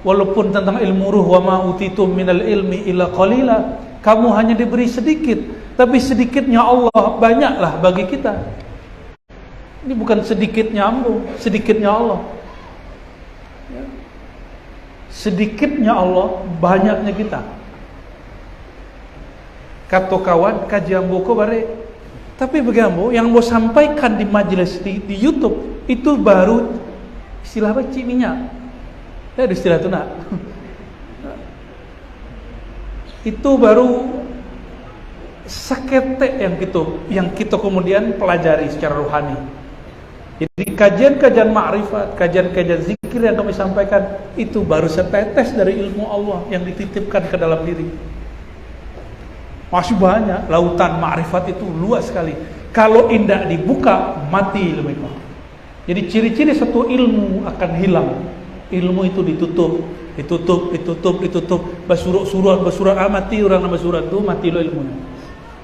walaupun tentang ilmu ruh, wa ma utitum minal ilmi illa qalila, kamu hanya diberi sedikit, tapi sedikitnya Allah banyaklah bagi kita. Ini bukan sedikitnya ambo, sedikitnya Allah. Sedikitnya Allah, banyaknya kita. Kata kawan, kajian buku bare. Tapi bagaimana yang mau sampaikan di majelis di YouTube itu baru istilah apa? Cik minyak. Ya, ada istilah itu nak. Itu baru seketek yang kita kemudian pelajari secara rohani. Jadi kajian-kajian ma'rifat, kajian-kajian zikir yang kami sampaikan itu baru setetes dari ilmu Allah yang dititipkan ke dalam diri. Masih banyak, lautan ma'rifat itu luas sekali. Kalau indah dibuka, mati lebih kurang. Jadi ciri-ciri satu ilmu akan hilang. Ilmu itu ditutup. Bersurat mati orang nama surat itu, mati lo ilmunya.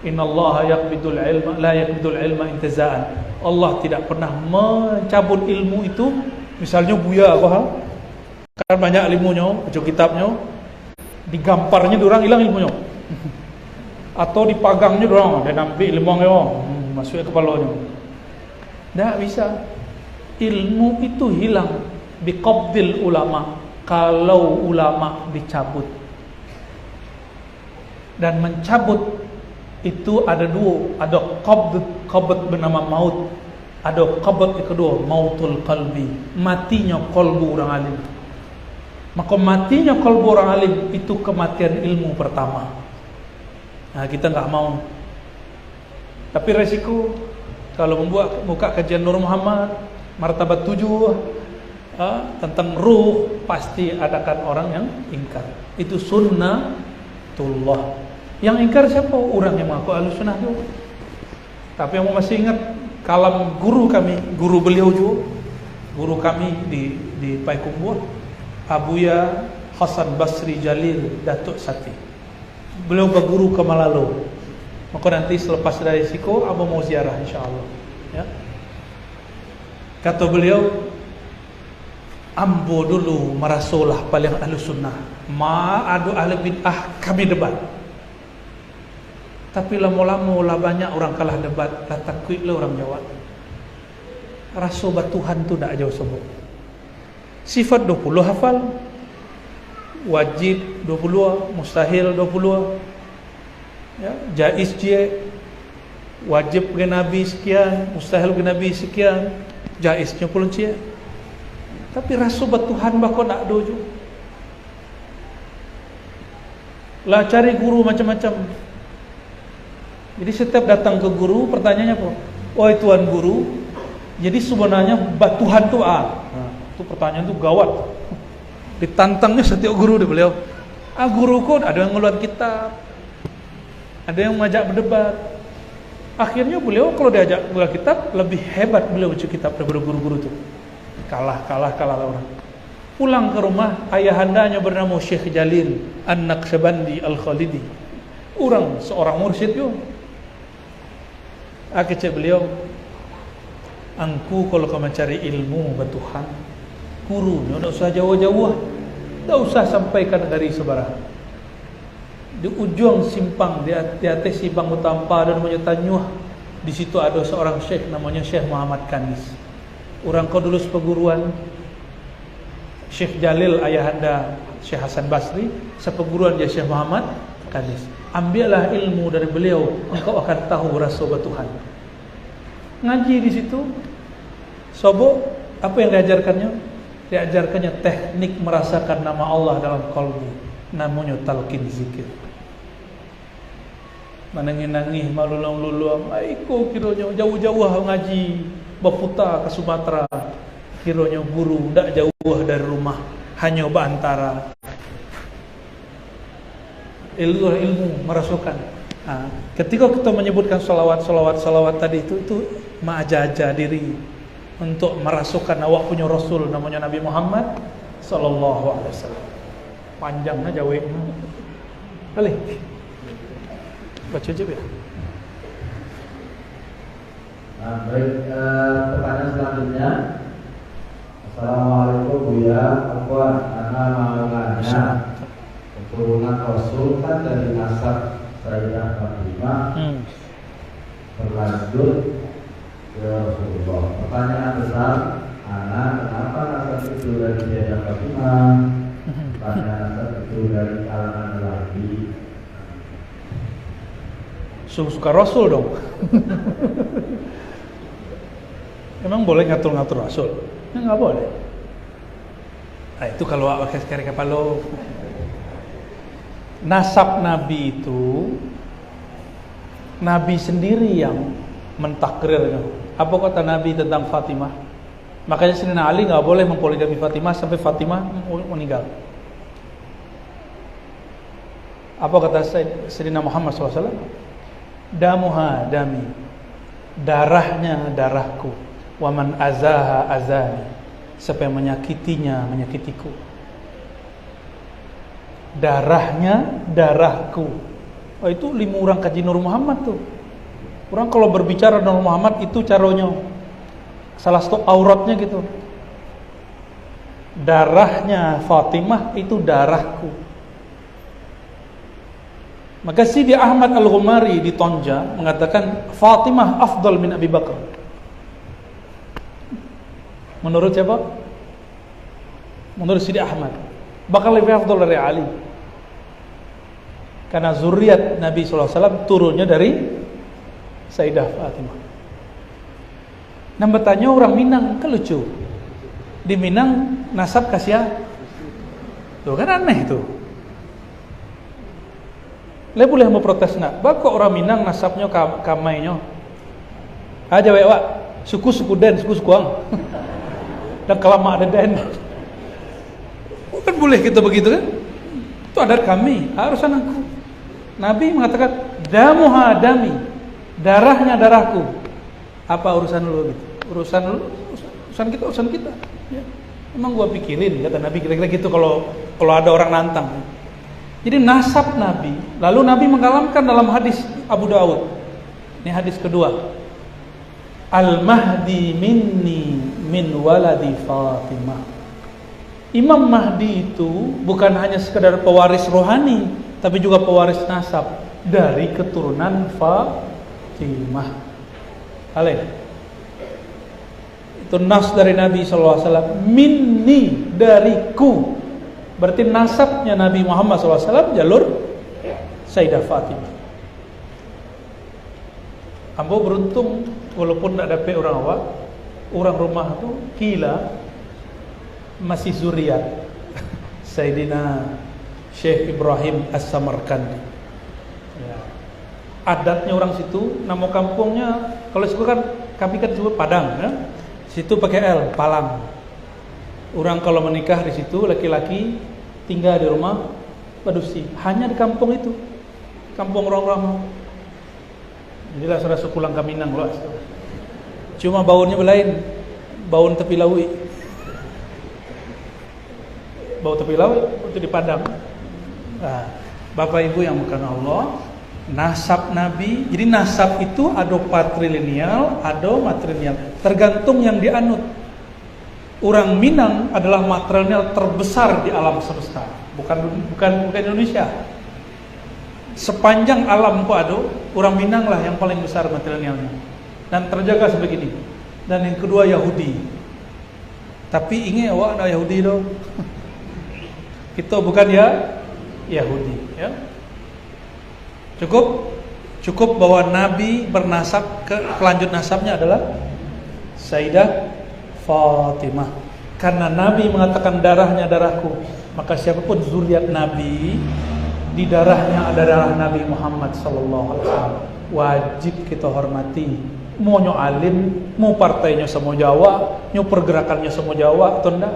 Innallaha yaqbidul ilma la yaqbidul ilma intiza'an. Allah tidak pernah mencabut ilmu itu. Misalnya buya kan banyak ilmunya, baca kitabnya, digamparnya orang hilang ilmunya. Atau dipagangnya orang, dan ambil ilmunya masuk ke kepalanya. Tidak bisa. Ilmu itu hilang biqabdil ulama kalau ulama dicabut. Dan mencabut itu ada dua, ada qabd bernama maut, ada qabd yang kedua mautul qalbi, matinya kalbu orang alim. Maka matinya kalbu orang alim itu kematian ilmu pertama. Nah, kita nggak mau. Tapi resiko kalau buka kajian Nur Muhammad martabat 7 tentang ruh, pasti adakan orang yang ingkar. Itu sunnatullah. Yang ingkar siapa? Orang yang mengaku Ahlussunnah itu. Tapi yang masih ingat kalam guru kami, guru beliau juga, guru kami di Payakumbuh, Abuya Hasan Basri Jalil Datuk Sati. Beliau berguru ke Malalo. Maka nanti selepas dari Siko, Abu mau ziarah insyaAllah. Ya. Kata beliau, ambo dulu merasalah paling Ahlussunnah. Adu ahli bid'ah kami debat. Tapi lama-lama lah banyak orang kalah debat, dah takut lah orang jawab. Rasa batuhan tu tak jauh sebut. Sifat 20 hafal, wajib 20, mustahil 20, ya, jaiz je, wajib ke Nabi sekian, mustahil ke Nabi sekian, jaiznya pun je. Tapi rasa batuhan bakal nak dojo. Lah cari guru macam-macam. Jadi setiap datang ke guru, pertanyaannya apa? Oh tuan guru, jadi sebenarnya batuhan tu itu pertanyaan tu gawat. Ditantangnya setiap guru dia beliau. Guruku ada yang ngeluar kitab, ada yang mengajak berdebat. Akhirnya beliau kalau diajak ngeluar kitab lebih hebat beliau baca kitab daripada guru-guru tu. Kalah orang. Pulang ke rumah, ayahandanya bernama Syekh Jalil An-Naqsyabandi Al-Khalidi. Orang seorang mursyid yo. Aku cek beliau, angku kalau kau mencari ilmu bertuhan, gurunya tidak usah jauh-jauh, tidak usah sampaikan dari sebarang. Di ujung simpang, di atas simpang Utampa dan Tanyuh, di situ ada seorang syekh namanya Syekh Muhammad Kanis. Orang kau dulu sepeguruan Syekh Jalil ayahanda Syekh Hasan Basri, sepeguruan dia Syekh Muhammad Kanis. Ambillah ilmu dari beliau, engkau akan tahu rasa Tuhan. Ngaji di situ, sobo, apa yang diajarkannya? Diajarkannya teknik merasakan nama Allah dalam kalbu, namanya talqin zikir. Manangin-nangih, malulung-lulung, aiko kiranya jauh-jauh ngaji, baputa ke Sumatera, kiranya guru ndak jauh dari rumah, hanya antara ilmu merasukan. Nah, ketika kita menyebutkan salawat tadi itu ma'ajaja diri untuk merasukan awak punya Rasul namanya Nabi Muhammad sallallahu alaihi wasallam. Panjangnya jauh. Boleh. Baca aja ya. Baik, pertanyaan selanjutnya. Assalamualaikum Buya, aku anak mau nanya. Keturunan Rasul kan dari nasab Sayyidah Fatimah berlanjut ke Rasulullah. Pertanyaan besar, anak kenapa nasab itu dari Sayyidah Fatimah? Pertanyaan nasab itu dari kalangan lelaki. Suka Rasul dong. Emang boleh ngatur-ngatur Rasul? Nggak boleh. Nah, itu kalau awak sekali kapalo. Nasab Nabi itu Nabi sendiri yang mentakrirnya. Apa kata Nabi tentang Fatimah? Makanya Sayyidina Ali nggak boleh mempoligami Fatimah sampai Fatimah meninggal. Apa kata Sayyidina Muhammad SAW? Damuha dami, darahnya darahku, waman azaha azani, siapa yang menyakitinya menyakitiku. Darahnya darahku. Oh, itu 5 orang kaji Nur Muhammad tuh. Orang kalau berbicara Nur Muhammad itu caranya salah satu auratnya gitu. Darahnya Fatimah itu darahku. Maka Sidi Ahmad Al-Ghumari di Tonja mengatakan Fatimah afdal min Abi Bakar. Menurut siapa? Menurut Sidi Ahmad, bakal lebih afdal dari Ali. Karena zuriat Nabi SAW turunnya dari Sayyidah Fatimah. Nah, bertanya orang Minang, kan lucu. Di Minang nasab kasih tuh kan aneh tuh. Le boleh mau protes nak? Bako orang Minang nasabnya kamainya. Aja wak, suku-suku den, suku-suku ang. Dan kelama ada den. Kan boleh kita begitu kan? Itu adat kami, harusan aku. Nabi mengatakan damuha dami, darahnya darahku. Apa urusan lu gitu? Urusan kita. Ya. Emang gua pikirin kata Nabi kira-kira gitu kalau ada orang nantang. Jadi nasab Nabi, lalu Nabi mengalamkan dalam hadis Abu Dawud. Ini hadis kedua. Al-Mahdi minni min waladi Fatimah. Imam Mahdi itu bukan hanya sekedar pewaris rohani, tapi juga pewaris nasab dari keturunan Fatimah. Alaih. Itu nas dari Nabi SAW. Minni, dariku. Berarti nasabnya Nabi Muhammad SAW jalur Sayyidah Fatimah. Ambo beruntung walaupun tidak dapat orang rumah itu kila masih zuriat Sayyidina Syekh Ibrahim As-Samarkandi. Ya. Adatnya orang situ, nama kampungnya kalau situ kan kami kan disebut Padang, ya. Situ pakai L, Palang. Orang kalau menikah di situ laki-laki tinggal di rumah Badusi, hanya di kampung itu, kampung orang-orang. Inilah saudara pulang ke Minang loh. Cuma baunnya belain, baun tepi lawi. bau tepi laut itu di Padang. Nah, Bapak Ibu yang bukan Allah, nasab Nabi. Jadi nasab itu ada patrilineal, ada matrilineal. Tergantung yang dianut. Orang Minang adalah matrilineal terbesar di alam semesta. Bukan Indonesia. Sepanjang alam kok ada, orang Minang lah yang paling besar matrilinealnya. Dan terjaga sebegini. Dan yang kedua Yahudi. Tapi ingat awak ada Yahudi dong. Kita bukan ya Yahudi, ya. Cukup bahwa Nabi bernasab pelanjut nasabnya adalah Sayyidah Fatimah. Karena Nabi mengatakan darahnya darahku, maka siapapun zuriat Nabi di darahnya ada darah Nabi Muhammad sallallahu alaihi wasallam. Wajib kita hormati. Mau nyo alim, mau partainya semua Jawa, nyo pergerakannya semua Jawa atau enggak.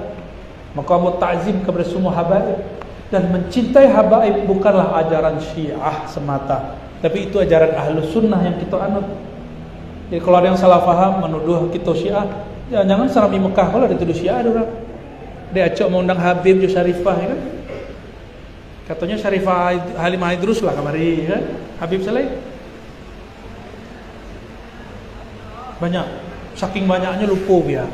Maka mau takzim kepada semua habaib. Dan mencintai habaib bukanlah ajaran Syiah semata, tapi itu ajaran Ahlus Sunnah yang kita anut. Jadi kalau ada yang salah faham menuduh kita Syiah, jangan salam di Mekah kalau dituduh Syiah ada orang. Dia acok mau undang Habib Jo Syarifah, ya kan? Katanya Syarifah Halimah Idrus lah kamari, ya kan? Habib Saleh. Banyak, saking banyaknya lupa ya.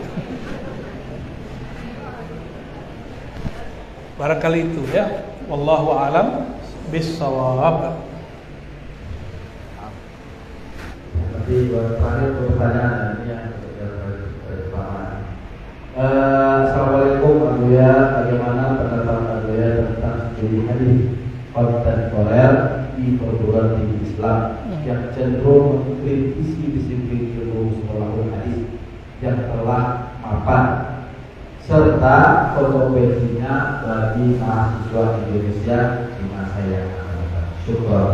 Barangkali itu ya. Wallahu a'lam bis-shawab. Nanti terakhir pertanyaan yang Assalamualaikum Abuya, bagaimana pendapat Abuya tentang studi hadis kontemporer di perguruan tinggi Islam yang cenderung mengkritisi disiplin ilmu sekolah hadis yang telah mapan serta konsekuensinya bagi mahasiswa Indonesia di masa yang akan datang. Syukur.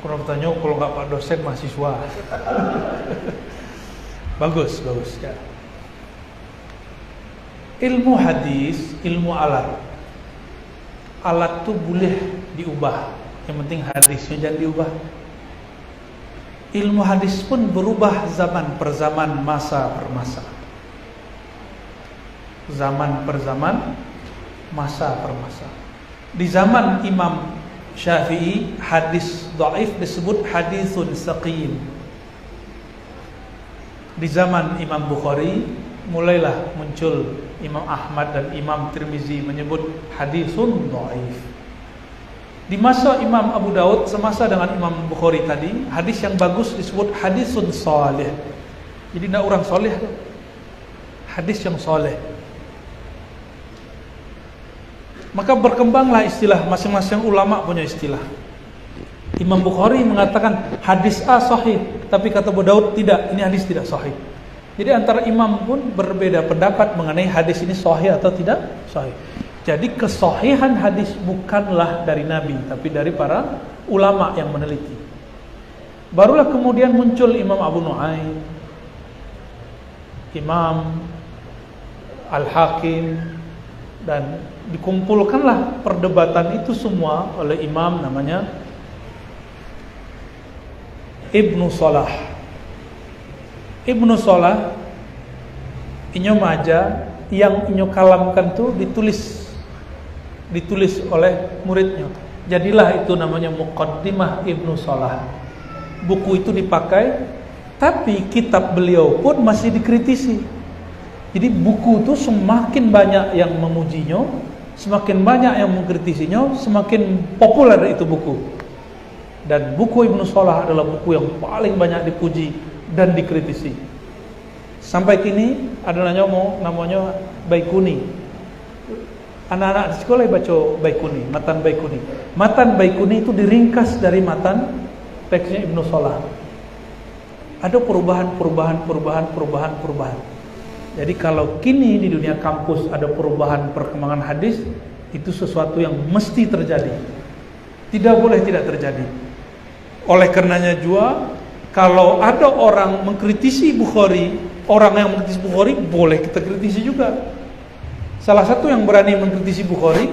Kurang bertanya kalau nggak Pak dosen mahasiswa. bagus ya. Ilmu hadis, ilmu alat. Alat tuh boleh diubah. Yang penting hadisnya jangan diubah. Ilmu hadis pun berubah zaman per zaman, masa per masa. Zaman per zaman, masa per masa. Di zaman Imam Syafi'i, hadis dhaif disebut hadisun saqim. Di zaman Imam Bukhari, mulailah muncul Imam Ahmad dan Imam Tirmizi menyebut hadisun dhaif. Di masa Imam Abu Daud semasa dengan Imam Bukhari tadi, hadis yang bagus disebut hadisun salih. Jadi tidak orang soleh, hadis yang soleh. Maka berkembanglah istilah, masing-masing ulama punya istilah. Imam Bukhari mengatakan hadis A sahih, tapi kata Abu Daud tidak, ini hadis tidak sahih. Jadi antara imam pun berbeda pendapat mengenai hadis ini sahih atau tidak sahih. Jadi kesahihan hadis bukanlah dari Nabi, tapi dari para ulama yang meneliti. Barulah kemudian muncul Imam Abu Nu'aim, Imam Al-Hakim, dan dikumpulkanlah perdebatan itu semua oleh imam namanya Ibnu Salah. Ibnu Salah inyo maja yang inyo kalamkan tuh ditulis oleh muridnya. Jadilah itu namanya Muqaddimah Ibnu Salah. Buku itu dipakai, tapi kitab beliau pun masih dikritisi. Jadi buku itu semakin banyak yang memujinya, semakin banyak yang mengkritisinya, semakin populer itu buku. Dan buku Ibnu Salah adalah buku yang paling banyak dipuji dan dikritisi. Sampai kini ada namanya Baikuni. Anak-anak di sekolah baca Baikuni, Matan Baikuni. Matan Baikuni itu diringkas dari matan teksnya Ibnu Salah. Ada perubahan. Jadi kalau kini di dunia kampus ada perubahan perkembangan hadis, itu sesuatu yang mesti terjadi. Tidak boleh tidak terjadi. Oleh karenanya juga, kalau ada orang mengkritisi Bukhari, orang yang mengkritisi Bukhari boleh kita kritisi juga. Salah satu yang berani mengkritisi Bukhari,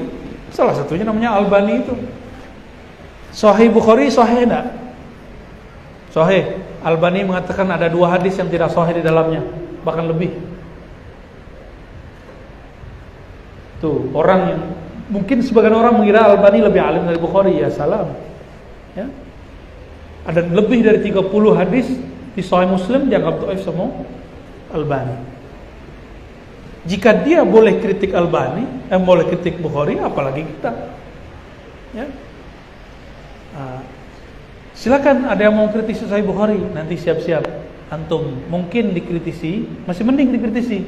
salah satunya namanya Albani itu. Sahih Bukhari sahih enggak? Sahih. Albani mengatakan ada 2 hadis yang tidak sahih di dalamnya, bahkan lebih. Tuh, orang yang Mungkin sebagian orang mengira Albani lebih alim dari Bukhari, ya salam. Ya. Ada lebih dari 30 hadis di Sahih Muslim dianggap dhaif sama Albani. Jika dia boleh kritik Albani, boleh kritik Bukhari, apalagi kita. Ya. Silakan ada yang mau kritisi Sahih Bukhari, nanti siap-siap antum mungkin dikritisi, masih mending dikritisi.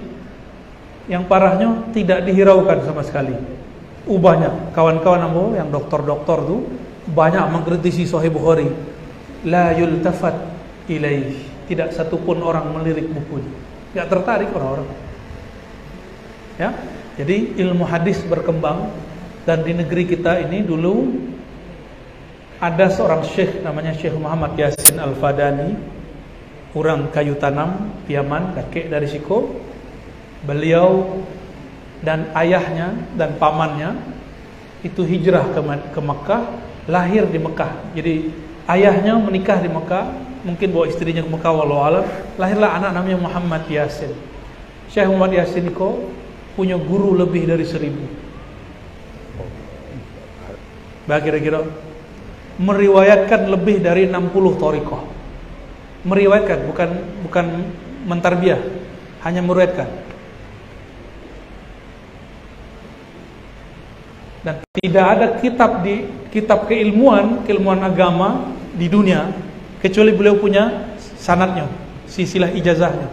Yang parahnya tidak dihiraukan sama sekali. Banyak kawan-kawan ambo yang doktor-doktor tuh banyak mengkritisi Sahih Bukhari. La yultafat ilaih, tidak satupun orang melirik bukunya, tidak tertarik orang-orang. Ya, jadi ilmu hadis berkembang dan di negeri kita ini dulu ada seorang syekh namanya Syekh Muhammad Yasin Al-Fadani, orang kayu tanam, Piaman, kakek dari Siko. Beliau dan ayahnya dan pamannya itu hijrah ke Mekah, lahir di Mekah. Jadi ayahnya menikah di Mekah, mungkin bawa istrinya ke Mekah, walau alam. Lahirlah anak namanya Muhammad Yasin. Syekh Muhammad Yasin itu punya guru lebih dari 1000. Kira-kira meriwayatkan lebih dari 60 thariqah. Meriwayatkan, bukan mentarbiah, hanya meriwayatkan. Dan tidak ada kitab keilmuan agama di dunia kecuali beliau punya sanadnya, silsilah ijazahnya.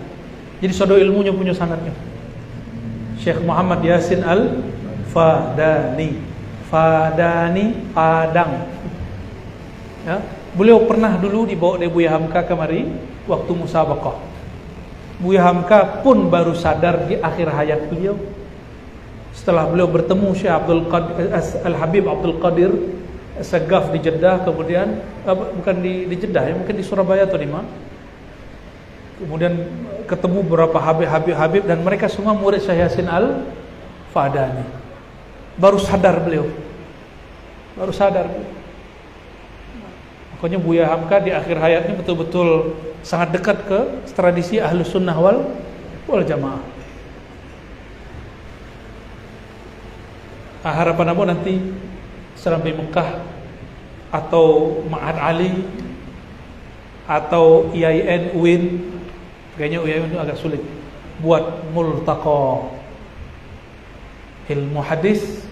Jadi sodo ilmunya punya sanadnya. Syekh Muhammad Yasin Al-Fadani, Padang. Ya, beliau pernah dulu dibawa oleh Buya Hamka kemari waktu musabaqah. Buya Hamka pun baru sadar di akhir hayat beliau. Setelah beliau bertemu Syekh Al-Habib Abdul Qadir Segaf di Jeddah, kemudian bukan di Jeddah ya, mungkin di Surabaya atau di mana. Kemudian ketemu beberapa Habib dan mereka semua murid Syekh Yasin Al-Fadani. Baru sadar beliau. Makanya Buya Hamka di akhir hayatnya betul-betul sangat dekat ke tradisi Ahlus Sunnah wal Jamaah. Harapan apa nanti sampai Mekah atau Ma'had Ali atau IAIN UIN, kayaknya UIN itu agak sulit, buat multaqa ilmu hadis,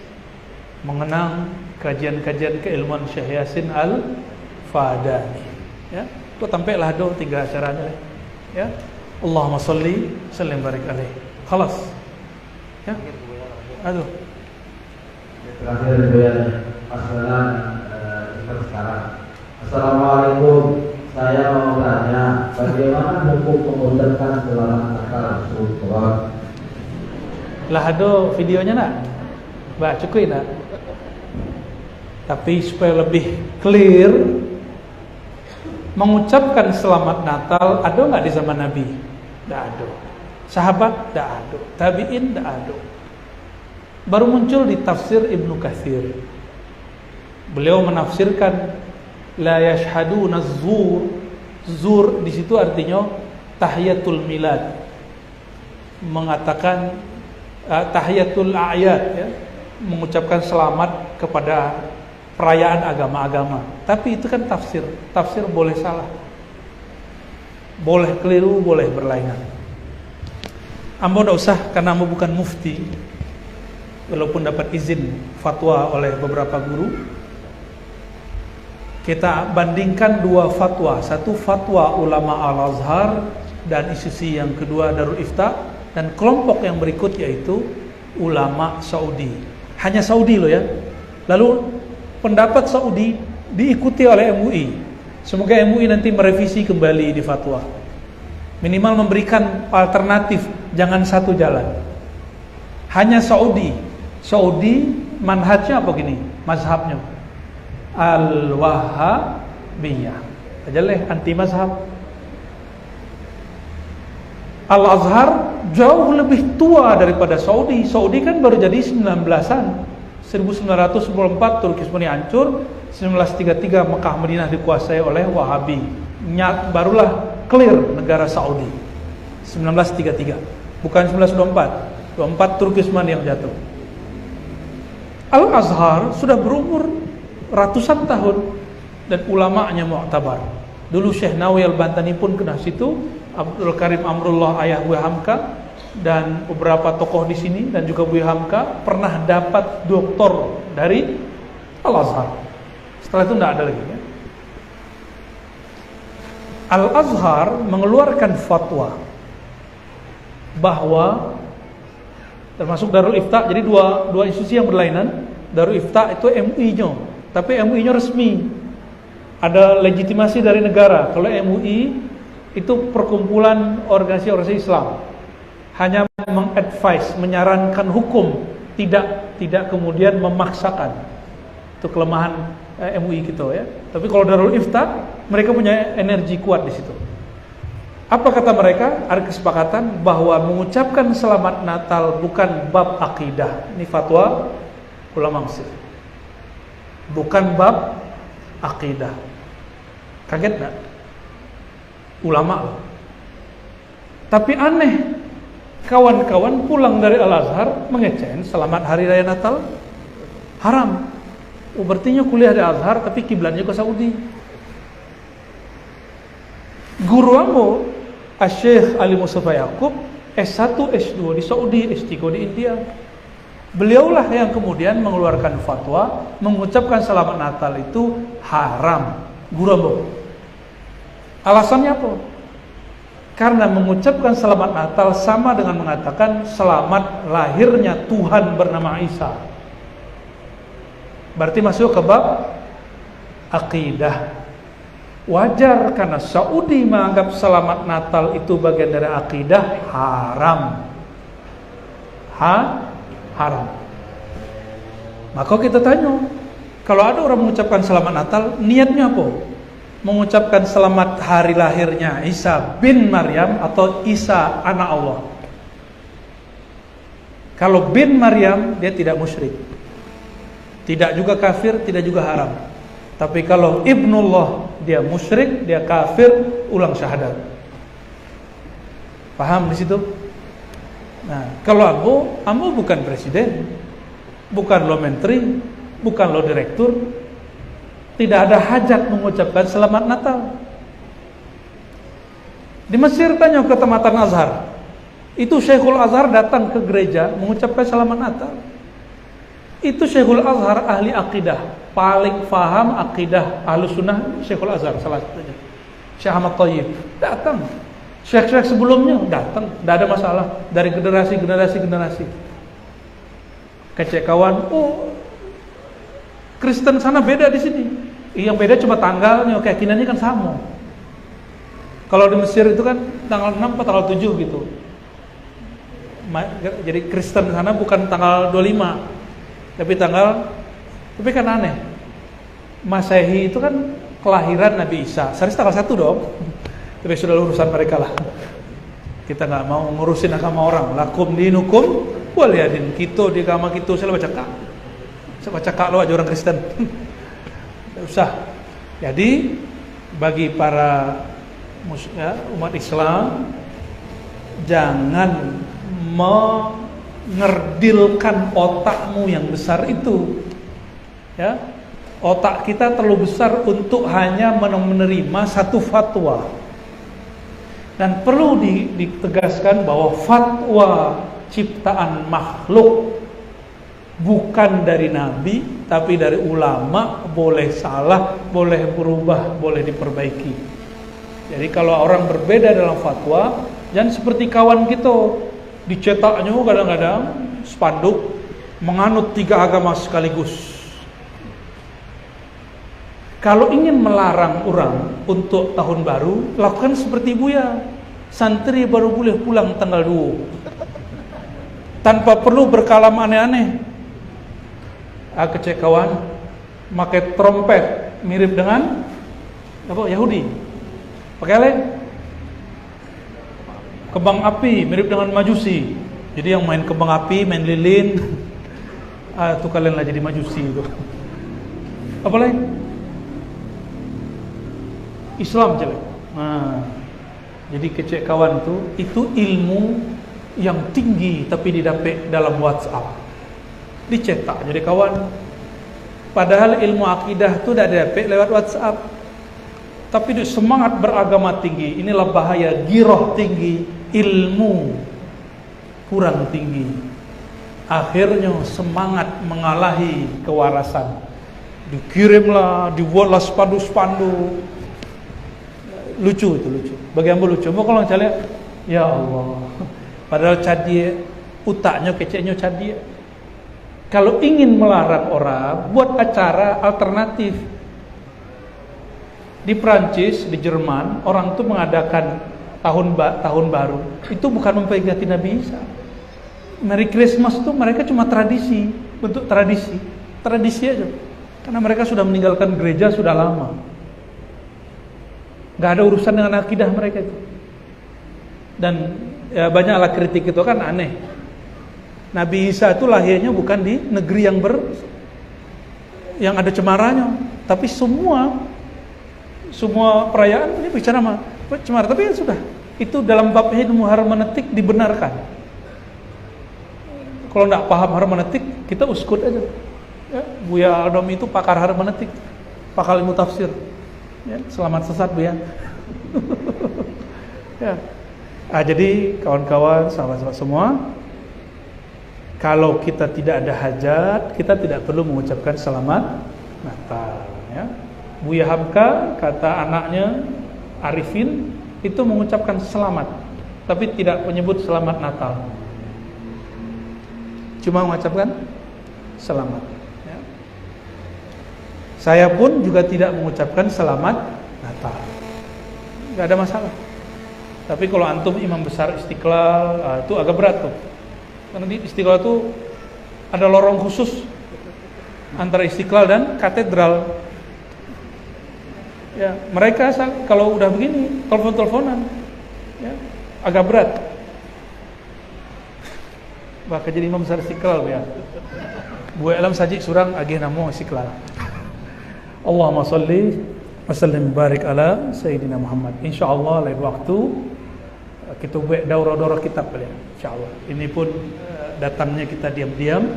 mengenang kajian-kajian keilmuan Syekh Yasin Al-Fadani. Ya, itu tampailah do 3 acaranya ya. Allahumma shalli sallim barik alaih. Khalas. Ya. Aduh. Terakhir sekarang. Assalamualaikum. Saya mau tanya, bagaimana hukum mengucapkan selamat Natal Rasulullah? Lah ada videonya nak? Mbak cukup nak? Tapi supaya lebih clear, mengucapkan selamat Natal ada nggak di zaman Nabi? Tidak ada. Sahabat tidak ada. Tabiin tidak ada. Baru muncul di tafsir Ibnu Katsir. Beliau menafsirkan la yashhaduna zur. Zur di situ artinya tahiyatul milad. Mengatakan tahiyatul a'yad ya, mengucapkan selamat kepada perayaan agama-agama. Tapi itu kan tafsir. Tafsir boleh salah. Boleh keliru, boleh berlainan. Ambo tidak usah karena ambo bukan mufti. Walaupun dapat izin fatwa oleh beberapa guru, kita bandingkan 2 fatwa. Satu fatwa ulama Al-Azhar dan institusi yang kedua Darul Ifta, dan kelompok yang berikut yaitu ulama Saudi. Hanya Saudi loh ya. Lalu pendapat Saudi diikuti oleh MUI. Semoga MUI nanti merevisi kembali di fatwa. Minimal memberikan alternatif, jangan satu jalan. Hanya Saudi manhajnya apa gini? Mazhabnya Al-Wahhabiyah. Ajaleh anti mazhab. Al-Azhar jauh lebih tua daripada Saudi. Saudi kan baru jadi 19-an. 1994 Turkismani hancur, 1933 Mekah Madinah dikuasai oleh Wahabi. Barulah clear negara Saudi. 1933. Bukan 1924. 24 Turkismani yang jatuh. Al-Azhar sudah berumur ratusan tahun dan ulamanya mu'tabar. Dulu Syekh Nawawi Al-Bantani pun kena situ, Abdul Karim Amrullah ayah Buya Hamka dan beberapa tokoh di sini dan juga Buya Hamka pernah dapat doktor dari Al-Azhar. Setelah itu tidak ada lagi ya. Al-Azhar mengeluarkan fatwa bahwa termasuk Darul Ifta, jadi dua institusi yang berlainan. Darul Ifta itu MUI-nya, tapi MUI-nya resmi, ada legitimasi dari negara. Kalau MUI itu perkumpulan organisasi Islam, hanya mengadvise, menyarankan hukum, tidak kemudian memaksakan. Itu kelemahan MUI gitu ya. Tapi kalau Darul Ifta, mereka punya energi kuat di situ. Apa kata mereka? Ada kesepakatan bahwa mengucapkan selamat Natal bukan bab akidah. Ini fatwa ulama Mesir. Bukan bab akidah. Kaget enggak? Ulama loh. Tapi aneh, kawan-kawan pulang dari Al-Azhar mengecen selamat hari raya Natal haram. Berarti kuliah di Azhar tapi kiblatnya ke Saudi. Guru ambo Syekh Ali Mustafa Yaqub S1, S2 di Saudi, S3 di India. Beliaulah yang kemudian mengeluarkan fatwa mengucapkan selamat Natal itu haram. Guru ambo. Alasannya apa? Karena mengucapkan selamat Natal sama dengan mengatakan selamat lahirnya Tuhan bernama Isa. Berarti masuk ke bab akidah. Wajar karena Saudi menganggap selamat Natal itu bagian dari akidah, haram. Haram. Maka kita tanya, kalau ada orang mengucapkan selamat Natal, niatnya apa? Mengucapkan selamat hari lahirnya Isa bin Maryam atau Isa anak Allah. Kalau bin Maryam, dia tidak musyrik, tidak juga kafir, tidak juga haram. Tapi kalau Ibnullah, dia musyrik, dia kafir, ulang syahadat. Paham di situ? Nah, kalau ambo bukan presiden, bukan lo menteri, bukan lo direktur, tidak ada hajat mengucapkan selamat Natal. Di Mesir tanya ke Tamatan Azhar, itu Syekhul Azhar datang ke gereja mengucapkan selamat Natal. Itu Syekhul Azhar ahli akidah, paling faham akidah Ahlus Sunnah. Syekhul Azhar salah satunya, Syekh Ahmad Thayyib datang. Syekh-syekh sebelumnya datang, tidak ada masalah. Dari generasi. Kecek kawan, Kristen sana beda di sini. Yang beda cuma tanggalnya, keyakinannya kan sama. Kalau di Mesir itu kan tanggal 6 atau tanggal 7 gitu. Jadi Kristen sana bukan tanggal 25. Tapi kan aneh. Masehi itu kan kelahiran Nabi Isa. Seharusnya tanggal 1 dong. Tapi sudah urusan mereka lah. Kita nggak mau ngurusin agama orang. Lakum dinukum waliyadin. Kita di agama kita saya baca kak. Saya baca kak lo aja orang Kristen. Tidak usah. Jadi bagi para umat Islam, jangan mengerdilkan otakmu yang besar itu. Ya, otak kita terlalu besar untuk hanya menerima satu fatwa. Dan perlu ditegaskan bahwa fatwa ciptaan makhluk bukan dari Nabi, tapi dari ulama. Boleh salah, boleh berubah, boleh diperbaiki. Jadi kalau orang berbeda dalam fatwa, jangan seperti kawan kita, dicetaknya kadang-kadang spanduk menganut 3 agama sekaligus. Kalau ingin melarang orang untuk tahun baru, lakukan seperti Buya. Santri baru boleh pulang tanggal 2. Tanpa perlu berkalam aneh-aneh. Kecek kawan, pakai trompet mirip dengan apa? Yahudi. Pakai apa? Kembang api mirip dengan Majusi. Jadi yang main kembang api, main lilin, itu kalian lah jadi Majusi itu. Apa lagi? Islam jelek. Nah, jadi kecek kawan itu ilmu yang tinggi tapi didapat dalam WhatsApp. dicetak jadi kawan. Padahal ilmu akidah itu tidak dapat lewat WhatsApp. Tapi semangat beragama tinggi, inilah bahaya. Giroh tinggi, ilmu kurang tinggi. Akhirnya semangat mengalahi kewarasan. Dikirimlah, dibuatlah spanduk-spanduk. Lucu itu, lucu. Bagian lucu. Mau kalau lihat, ya Allah. Padahal cadie, utaknya keceknya cadie. Kalau ingin melarang orang, buat acara alternatif. Di Prancis, di Jerman, orang itu mengadakan tahun baru. Itu bukan memperingati Nabi Isa. Merry Christmas itu mereka cuma tradisi, bentuk tradisi. Tradisi aja. Karena mereka sudah meninggalkan gereja sudah lama. Gak ada urusan dengan akidah mereka itu. Dan ya, banyaklah kritik itu kan aneh. Nabi Isa itu lahirnya bukan di negeri yang ada cemaranya, tapi semua perayaan ini bicara cemara. Tapi ya sudah, itu dalam bab ilmu hermeneutik dibenarkan. Kalau tidak paham hermeneutik, kita uskut aja. Ya, Buya Aldom itu pakar hermeneutik, pakar ilmu tafsir. Ya, selamat sesat Buya. Ya. Jadi kawan-kawan, sahabat-sahabat semua, kalau kita tidak ada hajat, kita tidak perlu mengucapkan selamat Natal. Ya. Buya Hamka kata anaknya Arifin itu mengucapkan selamat, tapi tidak menyebut selamat Natal. Cuma mengucapkan selamat. Ya. Saya pun juga tidak mengucapkan selamat Natal. Gak ada masalah. Tapi kalau antum imam besar Istiqlal, itu agak berat tuh. Karena di Istiqlal itu ada lorong khusus antara Istiqlal dan katedral. Ya, mereka kalau udah begini telepon-teleponan, ya, agak berat. Bakal jadi imam besar Istiqlal ya. Buat alam sajik surang agih namo Istiqlal. Allahumma salli wa sallim barik ala Sayyidina Muhammad. Insyaallah lain waktu kita buat daurah-daurah kitab kalian. Insyaallah. Ini pun datangnya kita diam-diam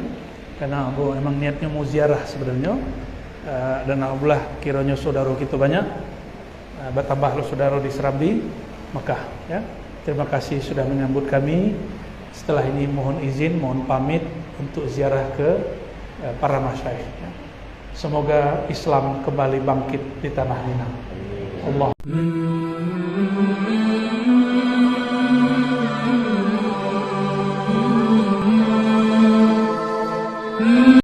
karena memang niatnya mau ziarah sebenarnya. Dan alhamdulillah kiranya saudara kita banyak, bertambahlah saudara di Serambi Mekah ya. Terima kasih sudah menyambut kami. Setelah ini mohon izin, mohon pamit untuk ziarah ke para masyayikh ya. Semoga Islam kembali bangkit di tanah Minang. Allah